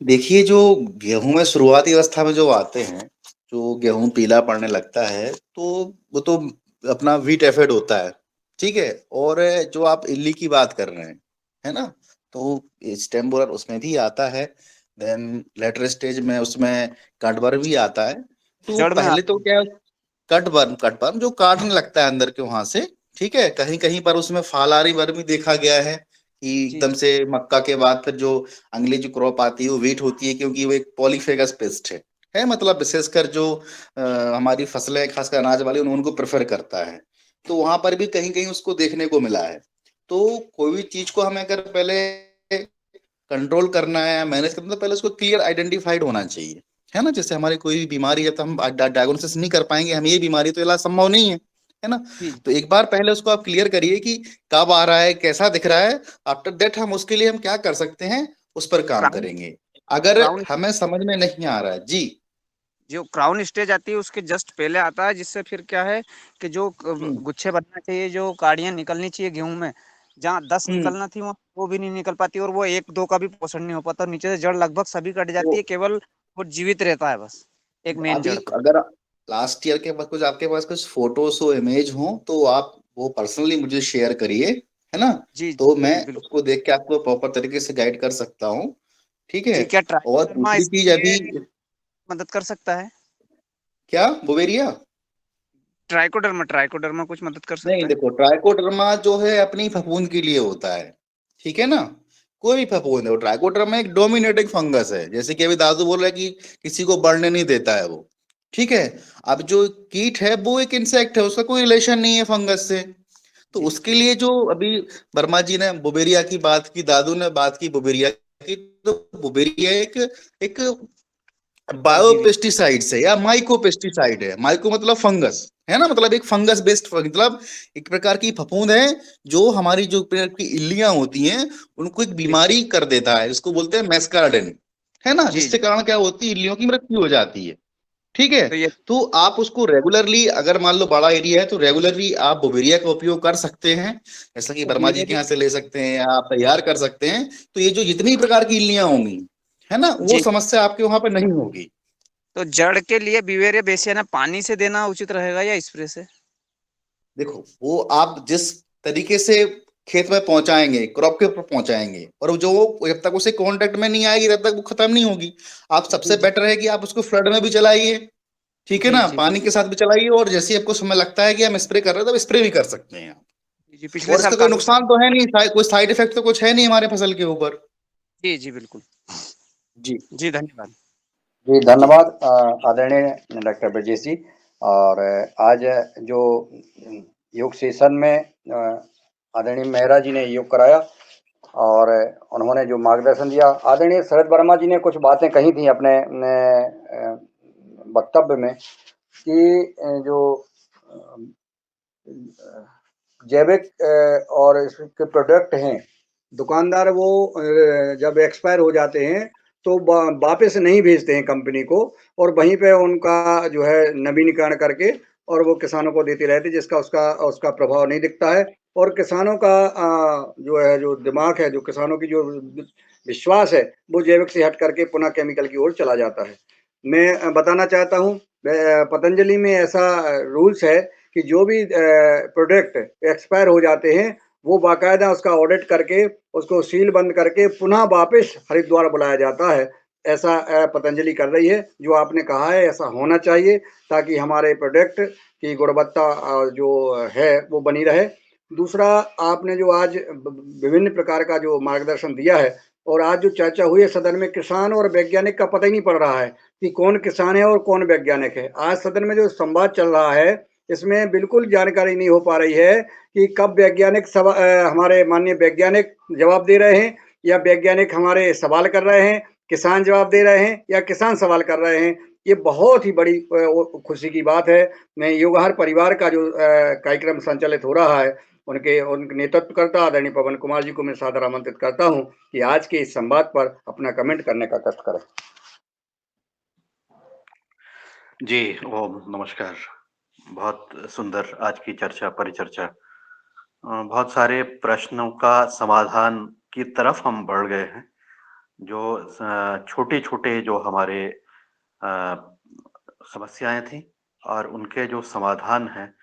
देखिए, जो गेहूं में शुरुआती अवस्था में जो आते हैं, जो गेहूं पीला पड़ने लगता है, तो वो तो अपना वीट एफिड होता है, ठीक है। और जो आप इल्ली की बात कर रहे हैं, है ना, तो स्टेम बोरर उसमें भी आता है। देन लेटर स्टेज में उसमें कटवर्म भी आता है। तो जड़ में पहले तो क्या, कटवर्म जो काटने लगता है अंदर के वहां से, ठीक है। कहीं कहीं पर उसमें फालारी वर्म भी देखा गया है कि जी एकदम से मक्का के बाद फिर जो अगली जो क्रॉप आती है वो वीट होती है, क्योंकि वो एक पॉलीफेगस पेस्ट है, मतलब विशेषकर जो हमारी फसलें खासकर अनाज वाली उनको प्रेफर करता है। तो वहां पर भी कहीं कहीं उसको देखने को मिला है। तो कोई भी चीज को हमें अगर पहले कंट्रोल करना है या मैनेज करना, तो पहले उसको क्लियर आइडेंटिफाइड होना चाहिए, है ना। जैसे हमारी कोई भी बीमारी है तो हम डायग्नोसिस नहीं कर पाएंगे, हम ये बीमारी तो इलाज संभव नहीं है ना। जी तो एक बार पहले उसको आप क्लियर करिए कि कब आ रहा है, कैसा दिख रहा है। आफ्टर दैट हम उसके लिए हम क्या कर सकते हैं, उस पर काम क्राउन करेंगे। अगर क्राउन हमें समझ में नहीं आ रहा है जी, जो क्राउन स्टेज आती है उसके जस्ट पहले आता है, जिससे फिर क्या है कि जो गुच्छे बनना चाहिए, जो काड़ियां निकलनी चाहिए गेहूं में, जहाँ 10 निकलना थी वहाँ वो भी नहीं निकल पाती, और वो 1-2 का भी पोषण नहीं हो पाता, नीचे से जड़ लगभग सभी कट जाती है, तो केवल वो जीवित रहता है बस एक मेन अभी जड़ का। अगर लास्ट ईयर के बाद कुछ आपके पास कुछ फोटोज हो, इमेज हो, तो आप वो पर्सनली मुझे शेयर करिए, है ना। जी तो मैं जी बिल्कुल। उसको देख के आपको प्रॉपर तरीके से गाइड कर सकता हूँ, ठीक है। जी, क्या और ट्राइकोडर्मा दूसरी इसके चीज अभी, लिए मदद कर सकता है? क्या बुवेरिया? ट्राइकोडर्मा ट्राइकोडर्मा कुछ मदद कर नहीं सकता है? देखो, ट्राइकोडर्मा जो है अपनी फफूंद के लिए होता है, ठीक है ना। कोई भी फफूंद है, वो ट्राइकोडर्मा एक डोमिनेटिंग फंगस है, जैसे कि अभी दादू बोल रहा है कि किसी को बढ़ने नहीं देता है वो, ठीक है। अब जो कीट है वो एक इंसेक्ट है, उसका कोई रिलेशन नहीं है फंगस से। तो जी उसके जी लिए जो अभी वर्मा जी ने बुबेरिया की बात की, दादू ने बात की बुबेरिया की, तो बुबेरिया एक एक परजीवी। बायोपेस्टिसाइड्स है या माइको पेस्टिसाइड है। माइको मतलब फंगस, है ना, मतलब एक फंगस बेस्ड, मतलब एक प्रकार की फफूंद है जो हमारी जो प्रकार की इल्लियां होती हैं उनको एक जी बीमारी कर देता है, इसको बोलते हैं मेस्कार्डिन, है ना, जी जिसके जी। कारण क्या होती है, इल्लियों की मृत्यु हो जाती है, ठीक है। तो ये तो आप उसको रेगुलरली, अगर मान लो बड़ा एरिया है तो रेगुलरली आप बुबेरिया का उपयोग कर सकते हैं, जैसा कि तो वर्मा जी के मेरे यहाँ से ले सकते हैं या आप तैयार कर सकते हैं। तो ये जो जितनी प्रकार की इल्लियां होंगी, है ना, वो जी, समस्या आपके वहां पे नहीं होगी। तो जड़ के लिए बिवेरिया बेसियाना पानी से देना उचित रहेगा या स्प्रे से? देखो, वो आप जिस तरीके से खेत में पहुंचाएंगे, क्रॉप के ऊपर पहुंचाएंगे, और जो जब तक उसे कांटेक्ट में नहीं आएगी तब तक वो खत्म नहीं होगी। आप जी सबसे जी बेटर है कि आप उसको फ्लड में भी चलाइए, ठीक है जी ना, जी पानी के साथ भी चलाइए, और जैसे ही आपको समय लगता है कि हम स्प्रे कर रहे हैं तब स्प्रे भी कर सकते हैं आप। जी। पिछले और साल इसका कोई काफी। नुकसान तो है नहीं, कोई साइड इफेक्ट तो कुछ है नहीं हमारे फसल के ऊपर। जी जी बिल्कुल। जी जी धन्यवाद। जी जी। धन्यवाद आदरणीय डॉक्टर ब्रजेश जी। और आज जो योग सेशन में आदरणीय मेहरा जी ने योग कराया और उन्होंने जो मार्गदर्शन दिया, आदरणीय शरद वर्मा जी ने कुछ बातें कही थी अपने वक्तव्य में कि जो जैविक और इसके प्रोडक्ट हैं, दुकानदार वो जब एक्सपायर हो जाते हैं तो वापस नहीं भेजते हैं कंपनी को, और वहीं पे उनका जो है नवीनीकरण करके और वो किसानों को देते रहते, जिसका उसका उसका प्रभाव नहीं दिखता है। और किसानों का जो है जो दिमाग है, जो किसानों की जो विश्वास है, वो जैविक से हट करके पुनः केमिकल की ओर चला जाता है। मैं बताना चाहता हूँ, पतंजलि में ऐसा रूल्स है कि जो भी प्रोडक्ट एक्सपायर हो जाते हैं वो बाकायदा उसका ऑडिट करके उसको सील बंद करके पुनः वापस हरिद्वार बुलाया जाता है। ऐसा पतंजलि कर रही है, जो आपने कहा है ऐसा होना चाहिए, ताकि हमारे प्रोडक्ट की गुणवत्ता जो है वो बनी रहे। दूसरा, आपने जो आज विभिन्न प्रकार का जो मार्गदर्शन दिया है, और आज जो चर्चा हुई है सदन में, किसान और वैज्ञानिक का पता ही नहीं पड़ रहा है कि कौन किसान है और कौन वैज्ञानिक है। आज सदन में जो संवाद चल रहा है इसमें बिल्कुल जानकारी नहीं हो पा रही है कि कब वैज्ञानिक हमारे माननीय वैज्ञानिक जवाब दे रहे हैं, या वैज्ञानिक हमारे सवाल कर रहे हैं, किसान जवाब दे रहे हैं, या किसान सवाल कर रहे हैं। ये बहुत ही बड़ी खुशी की बात है। मैं योगहार परिवार का जो कार्यक्रम संचालित हो रहा है, उनके नेतृत्वकर्ता आदरणीय पवन कुमार जी को मैं सादर आमंत्रित करता हूं कि आज के इस संवाद पर अपना कमेंट करने का कष्ट करें। जी ओम नमस्कार। बहुत सुंदर आज की चर्चा, परिचर्चा। बहुत सारे प्रश्नों का समाधान की तरफ हम बढ़ गए हैं। जो छोटे छोटे जो हमारे समस्याएं थी और उनके जो समाधान हैं,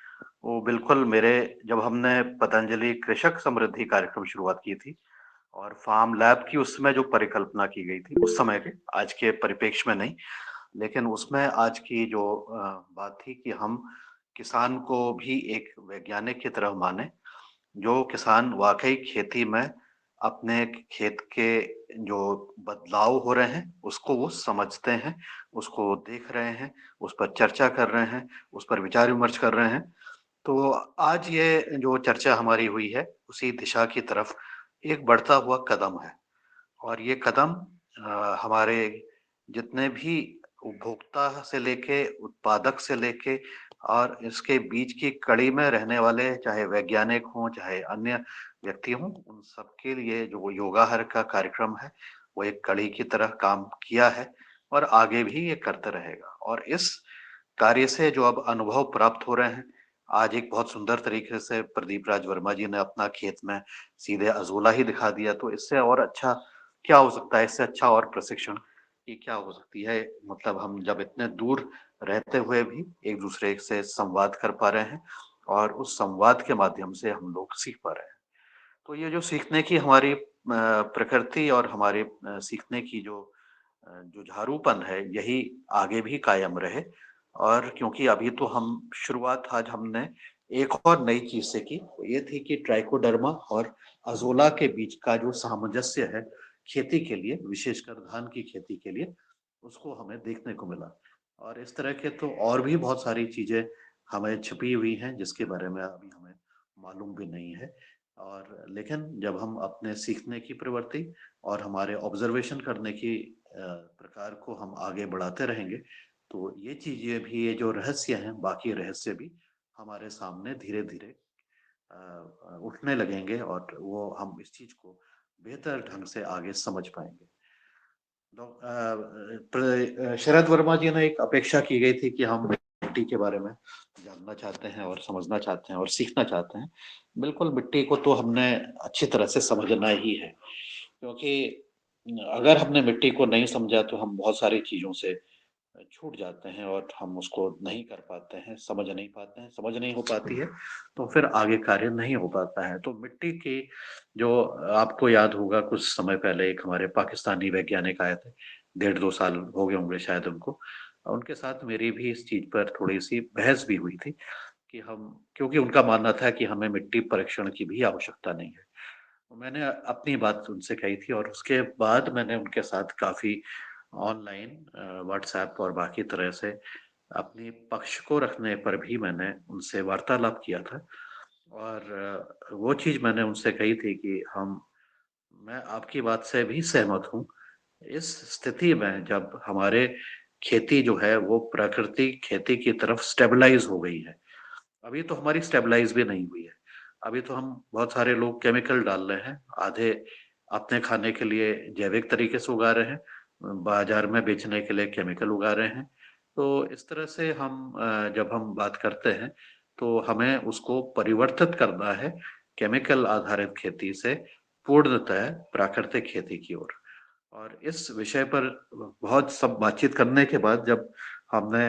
वो बिल्कुल मेरे, जब हमने पतंजलि कृषक समृद्धि कार्यक्रम शुरुआत की थी और फार्म लैब की उसमें जो परिकल्पना की गई थी उस समय के, आज के परिप्रेक्ष्य में नहीं, लेकिन उसमें आज की जो बात थी कि हम किसान को भी एक वैज्ञानिक की तरह माने, जो किसान वाकई खेती में अपने खेत के जो बदलाव हो रहे हैं उसको वो समझते हैं, उसको देख रहे हैं, उस पर चर्चा कर रहे हैं, उस पर विचार विमर्श कर रहे हैं। तो आज ये जो चर्चा हमारी हुई है उसी दिशा की तरफ एक बढ़ता हुआ कदम है, और ये कदम हमारे जितने भी उपभोक्ता से लेके, उत्पादक से लेके और इसके बीच की कड़ी में रहने वाले, चाहे वैज्ञानिक हों चाहे अन्य व्यक्ति हों, उन सबके लिए जो योगाहर का कार्यक्रम है वो एक कड़ी की तरह काम किया है। और आगे भी ये करते रहेगा। और इस कार्य से जो अब अनुभव प्राप्त हो रहे हैं, आज एक बहुत सुंदर तरीके से प्रदीप राज वर्मा जी ने अपना खेत में सीधे अजोला ही दिखा दिया, तो इससे और अच्छा क्या हो सकता है, इससे अच्छा और प्रशिक्षण की क्या हो सकती है। मतलब हम जब इतने दूर रहते हुए भी एक दूसरे से संवाद कर पा रहे हैं और उस संवाद के माध्यम से हम लोग सीख पा रहे हैं। तो ये जो सीखने की हमारी प्रकृति और हमारे सीखने की जो जुझारूपन है, यही आगे भी कायम रहे। और क्योंकि अभी तो हम शुरुआत आज हमने एक और नई चीज से की, वो ये थी कि ट्राइकोडर्मा और अजोला के बीच का जो सामंजस्य है खेती के लिए, विशेषकर धान की खेती के लिए, उसको हमें देखने को मिला। और इस तरह के तो और भी बहुत सारी चीजें हमें छिपी हुई हैं जिसके बारे में अभी हमें मालूम भी नहीं है। और लेकिन जब हम अपने सीखने की प्रवृत्ति और हमारे ऑब्जर्वेशन करने की प्रकार को हम आगे बढ़ाते रहेंगे, तो ये चीजें भी, ये जो रहस्य हैं, बाकी रहस्य भी हमारे सामने धीरे धीरे उठने लगेंगे और वो हम इस चीज को बेहतर ढंग से आगे समझ पाएंगे। शरद वर्मा जी ने एक अपेक्षा की गई थी कि हम मिट्टी के बारे में जानना चाहते हैं और समझना चाहते हैं और सीखना चाहते हैं। बिल्कुल, मिट्टी को तो हमने अच्छी तरह से समझना ही है, क्योंकि अगर हमने मिट्टी को नहीं समझा तो हम बहुत सारी चीजों से छूट जाते हैं और हम उसको नहीं कर पाते हैं, समझ नहीं पाते हैं, समझ नहीं हो पाती है, तो फिर आगे कार्य नहीं हो पाता है। तो मिट्टी की जो, आपको याद होगा कुछ समय पहले एक हमारे पाकिस्तानी वैज्ञानिक आए थे, 1.5-2 साल हो गए होंगे शायद उनको। उनके साथ मेरी भी इस चीज पर थोड़ी सी बहस भी हुई थी कि हम, क्योंकि उनका मानना था कि हमें मिट्टी परीक्षण की भी आवश्यकता नहीं है। तो मैंने अपनी बात उनसे कही थी और उसके बाद मैंने उनके साथ काफी ऑनलाइन व्हाट्सएप और बाकी तरह से अपने पक्ष को रखने पर भी मैंने उनसे वार्तालाप किया था। और वो चीज मैंने उनसे कही थी कि हम, मैं आपकी बात से भी सहमत हूँ। इस स्थिति में जब हमारे खेती जो है वो प्राकृतिक खेती की तरफ स्टेबलाइज हो गई है, अभी तो हमारी स्टेबलाइज भी नहीं हुई है। अभी तो हम, बहुत सारे लोग केमिकल डाल रहे हैं, आधे अपने खाने के लिए जैविक तरीके से उगा रहे हैं, बाजार में बेचने के लिए केमिकल उगा रहे हैं। तो इस तरह से हम जब हम बात करते हैं तो हमें उसको परिवर्तित करना है केमिकल आधारित खेती से पूर्णतः प्राकृतिक खेती की ओर। और इस विषय पर बहुत सब बातचीत करने के बाद जब हमने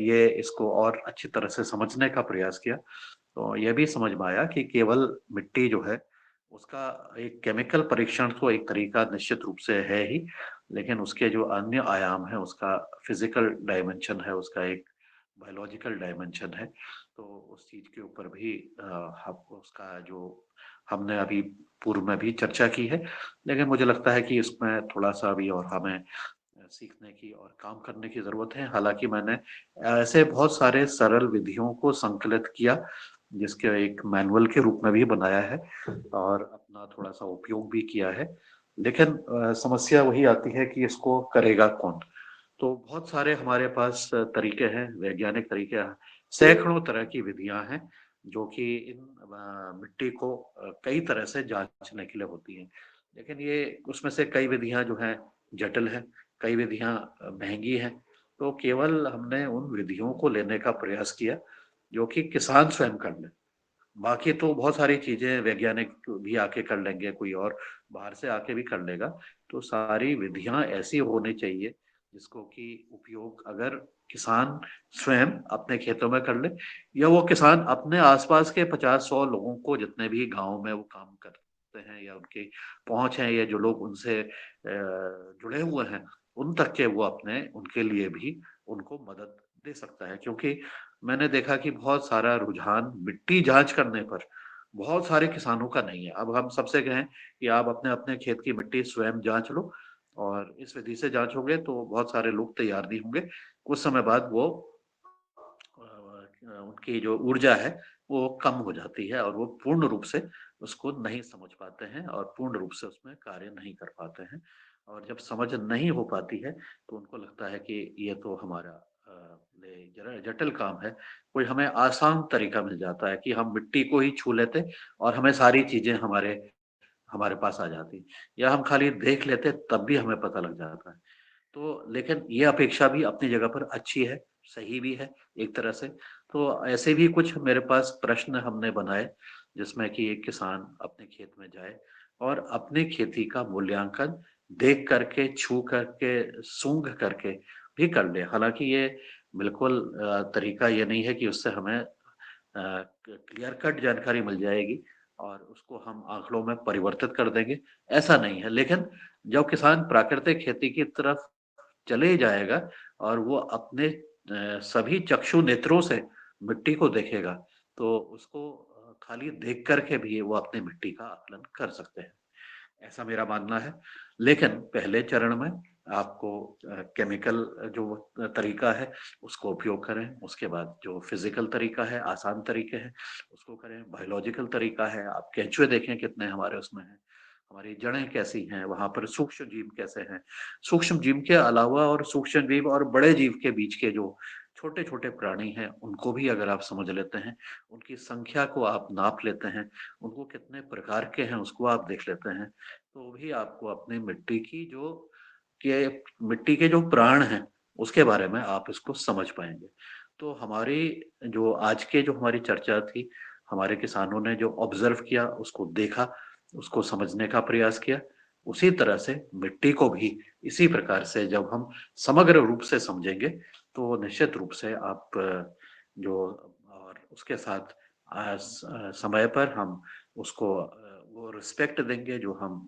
ये इसको और अच्छी तरह से समझने का प्रयास किया, तो यह भी समझ में आया कि केवल मिट्टी जो है उसका एक केमिकल परीक्षण तो एक तरीका निश्चित रूप से है ही, लेकिन उसके जो अन्य आयाम है, उसका फिजिकल डायमेंशन है, उसका एक बायोलॉजिकल डायमेंशन है, तो उस चीज के ऊपर भी हम, उसका जो हमने अभी पूर्व में भी चर्चा की है। लेकिन मुझे लगता है कि इसमें थोड़ा सा अभी और हमें सीखने की और काम करने की जरूरत है। हालांकि मैंने ऐसे बहुत सारे सरल विधियों को संकलित किया, जिसके एक मैनुअल के रूप में भी बनाया है और अपना थोड़ा सा उपयोग भी किया है। लेकिन समस्या वही आती है कि इसको करेगा कौन। तो बहुत सारे हमारे पास तरीके हैं, वैज्ञानिक तरीके हैं, सैकड़ों तरह की विधियां हैं जो कि इन मिट्टी को कई तरह से जांचने के लिए होती हैं। लेकिन ये, उसमें से कई विधियां जो हैं जटिल हैं, कई विधियां महंगी हैं। तो केवल हमने उन विधियों को लेने का प्रयास किया जो कि किसान स्वयं कर ले। बाकी तो बहुत सारी चीजें वैज्ञानिक भी आके कर लेंगे, कोई और बाहर से आके भी कर लेगा। तो सारी विधियां ऐसी होनी चाहिए जिसको कि उपयोग अगर किसान स्वयं अपने खेतों में कर ले, या वो किसान अपने आसपास के 50-100 लोगों को, जितने भी गांव में वो काम करते हैं या उनकी पहुंच है, या जो लोग उनसे जुड़े हुए हैं, उन तक के वो अपने, उनके लिए भी उनको मदद दे सकता है। क्योंकि मैंने देखा कि बहुत सारा रुझान मिट्टी जांच करने पर बहुत सारे किसानों का नहीं है। अब हम सबसे कहें कि आप अपने अपने खेत की मिट्टी स्वयं जांच लो, और इस विधि से जांचोगे तो बहुत सारे लोग तैयार नहीं होंगे। कुछ समय बाद वो उनकी जो ऊर्जा है वो कम हो जाती है और वो पूर्ण रूप से उसको नहीं समझ पाते हैं और पूर्ण रूप से उसमें कार्य नहीं कर पाते हैं। और जब समझ नहीं हो पाती है तो उनको लगता है कि ये तो हमारा जरा जटिल काम है। कोई हमें आसान तरीका मिल जाता है कि हम मिट्टी को ही छू लेते और हमें सारी चीजें हमारे हमारे पास आ जाती, या हम खाली देख लेते तब भी हमें पता लग जाता है। तो लेकिन ये अपेक्षा भी अपनी जगह पर अच्छी है, सही भी है एक तरह से। तो ऐसे भी कुछ मेरे पास प्रश्न हमने बनाए, जिसमें कि एक किसान अपने खेत में जाए और अपनी खेती का मूल्यांकन देख करके, छू करके, सूंघ करके भी कर ले। हालाँकि ये बिल्कुल तरीका ये नहीं है कि उससे हमें क्लियर कट जानकारी मिल जाएगी और उसको हम आंकड़ों में परिवर्तित कर देंगे, ऐसा नहीं है। लेकिन जब किसान प्राकृतिक खेती की तरफ चले ही जाएगा और वो अपने सभी चक्षु नेत्रों से मिट्टी को देखेगा, तो उसको खाली देख करके भी वो अपनी मिट्टी का आकलन कर सकते हैं, ऐसा मेरा मानना है। लेकिन पहले चरण में आपको केमिकल जो तरीका है उसको उपयोग करें, उसके बाद जो फिजिकल तरीका है, आसान तरीके हैं उसको करें, बायोलॉजिकल तरीका है, आप केंचुए देखें कितने हमारे उसमें हैं, हमारी जड़ें कैसी हैं, वहां पर सूक्ष्म जीव कैसे हैं। सूक्ष्म जीव के अलावा और सूक्ष्म जीव और बड़े जीव के बीच के जो छोटे छोटे प्राणी हैं उनको भी अगर आप समझ लेते हैं, उनकी संख्या को आप नाप लेते हैं, उनको कितने प्रकार के हैं उसको आप देख लेते हैं, तो भी आपको अपनी मिट्टी की जो के मिट्टी के जो प्राण हैं उसके बारे में आप इसको समझ पाएंगे। तो हमारी जो आज के जो हमारी चर्चा थी, हमारे किसानों ने जो ऑब्जर्व किया, उसको देखा, उसको समझने का प्रयास किया, उसी तरह से मिट्टी को भी इसी प्रकार से जब हम समग्र रूप से समझेंगे तो निश्चित रूप से आप जो और उसके साथ समय पर हम उसको वो रिस्पेक्ट देंगे जो हम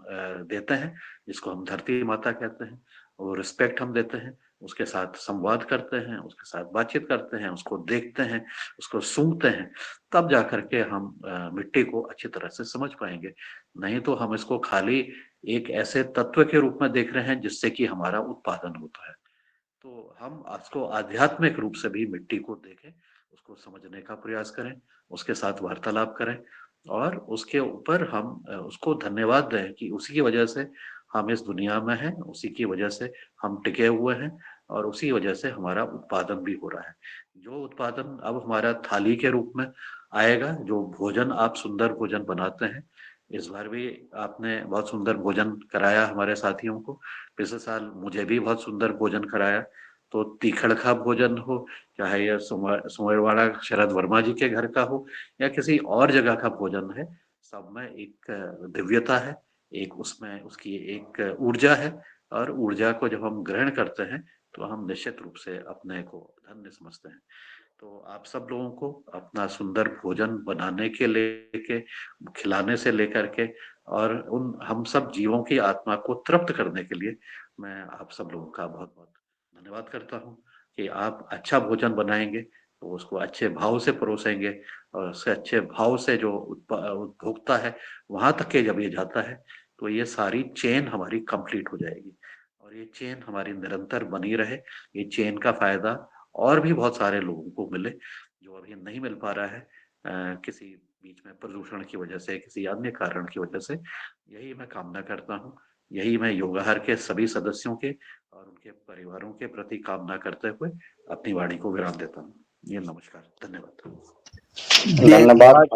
देते हैं, जिसको हम धरती माता कहते हैं, वो रिस्पेक्ट हम देते हैं, उसके साथ संवाद करते हैं, उसके साथ बातचीत करते हैं, उसको देखते हैं, उसको सूंघते हैं, तब जा करके हम मिट्टी को अच्छी तरह से समझ पाएंगे। नहीं तो हम इसको खाली एक ऐसे तत्व के रूप में देख रहे हैं जिससे कि हमारा उत्पादन होता है। तो हम इसको आध्यात्मिक रूप से भी मिट्टी को देखें, उसको समझने का प्रयास करें, उसके साथ वार्तालाप करें और उसके ऊपर हम उसको धन्यवाद दें कि उसी की वजह से हम इस दुनिया में हैं, उसी की वजह से हम टिके हुए हैं और उसी वजह से हमारा उत्पादन भी हो रहा है। जो उत्पादन अब हमारा थाली के रूप में आएगा, जो भोजन आप सुंदर भोजन बनाते हैं, इस बार भी आपने बहुत सुंदर भोजन कराया हमारे साथियों को, पिछले साल मुझे भी बहुत सुंदर भोजन कराया। तो तीखड़ भोजन हो, चाहे यह सुमेरवाड़ा शरद वर्मा जी के घर का हो या किसी और जगह का भोजन है, सब में एक दिव्यता है, एक उसमें उसकी एक ऊर्जा है और ऊर्जा को जब हम ग्रहण करते हैं तो हम निश्चित रूप से अपने को धन्य समझते हैं। तो आप सब लोगों को अपना सुंदर भोजन बनाने के लेके, खिलाने से लेकर के और उन हम सब जीवों की आत्मा को तृप्त करने के लिए मैं आप सब लोगों का बहुत-बहुत धन्यवाद करता हूँ कि आप अच्छा भोजन बनाएँगे, तो उसको अच्छे भाव से परोसेंगे और उससे अच्छे भाव से जो उपभोक्ता है, वहाँ तक के जब ये जाता है, तो ये सारी चेन हमारी कंप्लीट हो जाएगी और ये चेन हमारी निरंतर बनी रहे। ये चेन का फ़ायदा और भी बहुत सारे लोगों को मिले, जो अभी नहीं मिल पा रहा है किसी बीच में प्रदूषण की वजह से, किसी अन्य कारण की वजह से। यही मैं कामना करता हूँ, यही मैं योगाहार के सभी सदस्यों के और उनके परिवारों के प्रति कामना करते हुए अपनी वाणी को विराम देता हूँ। ये नमस्कार, धन्यवाद। धन्यवाद।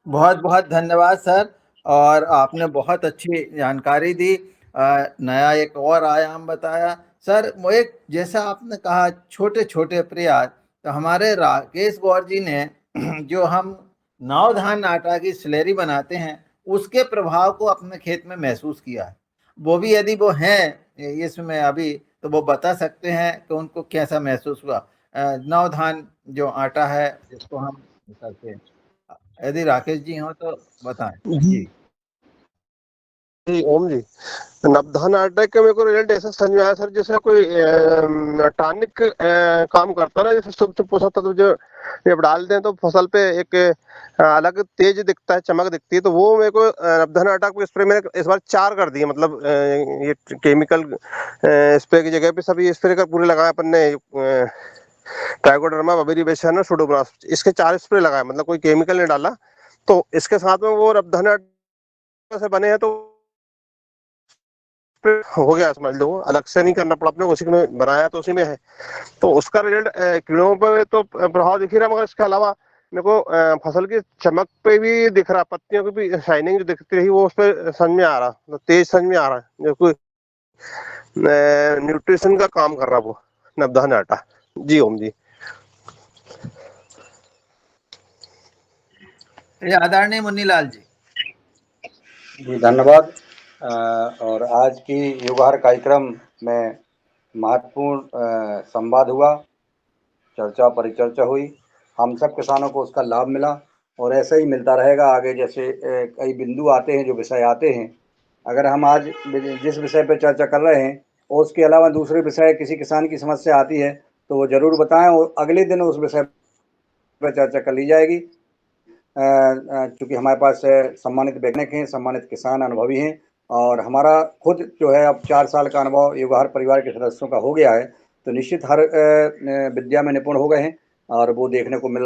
बहुत बहुत धन्यवाद सर, और आपने बहुत अच्छी जानकारी दी, नया एक और आयाम बताया सर। वो एक जैसा आपने कहा छोटे छोटे प्रयास, तो हमारे राकेश गौर जी ने जो हम नाव धान आटा की स्लेरी बनाते हैं उसके प्रभाव को अपने खेत में महसूस किया है। वो भी यदि वो हैं इसमें अभी, तो वो बता सकते हैं कि उनको कैसा महसूस हुआ। नाव धान जो आटा है जिसको हम करते हैं, यदि राकेश जी हो तो बताएं जी। जी ओम जी, नवधान आटा का मेरे को रिजल्ट ऐसा समझ में आया सर, जैसे कोई टॉनिक काम करता ना, जैसे सूक्ष्म पोषक तत्व जो जब डालते हैं तो फसल पे एक अलग तेज दिखता है, चमक दिखती है। तो वो मेरे को नवधान आटा को स्प्रे मैंने इस बार 4 कर दिए, मतलब ये केमिकल स्प्रे की जगह पे सभी स्प्रे कर पूरे लगाए अपन ने, ट्राइकोडर्मा, बबेरिया और सुडोमोनास, इसके 4 स्प्रे लगाए, मतलब कोई केमिकल नहीं डाला। तो इसके साथ में वो नवधान आटा से बने हैं तो हो गया, समझ लो अलग से नहीं करना पड़ा अपने, उसी में बनाया तो उसी में है। तो उसका रिजल्ट कीड़ों पे तो प्रभाव दिख ही रहा, मगर इसके अलावा मेरे को फसल की चमक पे भी दिख रहा, पत्तियों की भी शाइनिंग जो दिखती रही वो उस पर समझ में आ रहा, तो तेज समझ में आ रहा है। जो कोई न्यूट्रिशन का काम कर रहा वो नवधान्य आटा। जी ओम जी। ये आदरणीय मुन्नीलाल जी। जी धन्यवाद। और आज की युगाहार कार्यक्रम में महत्वपूर्ण संवाद हुआ, चर्चा परिचर्चा हुई, हम सब किसानों को उसका लाभ मिला और ऐसा ही मिलता रहेगा आगे। जैसे कई बिंदु आते हैं, जो विषय आते हैं, अगर हम आज जिस विषय पर चर्चा कर रहे हैं और उसके अलावा दूसरे विषय किसी किसान की समस्या आती है तो वो ज़रूर बताएं और अगले दिन उस विषय पर चर्चा कर ली जाएगी। चूँकि हमारे पास सम्मानित वैज्ञानिक हैं, सम्मानित किसान अनुभवी हैं और हमारा खुद जो है अब 4 साल का अनुभव युगाहार परिवार के सदस्यों का हो गया है, तो निश्चित हर विद्या में निपुण हो गए हैं और वो देखने को मिल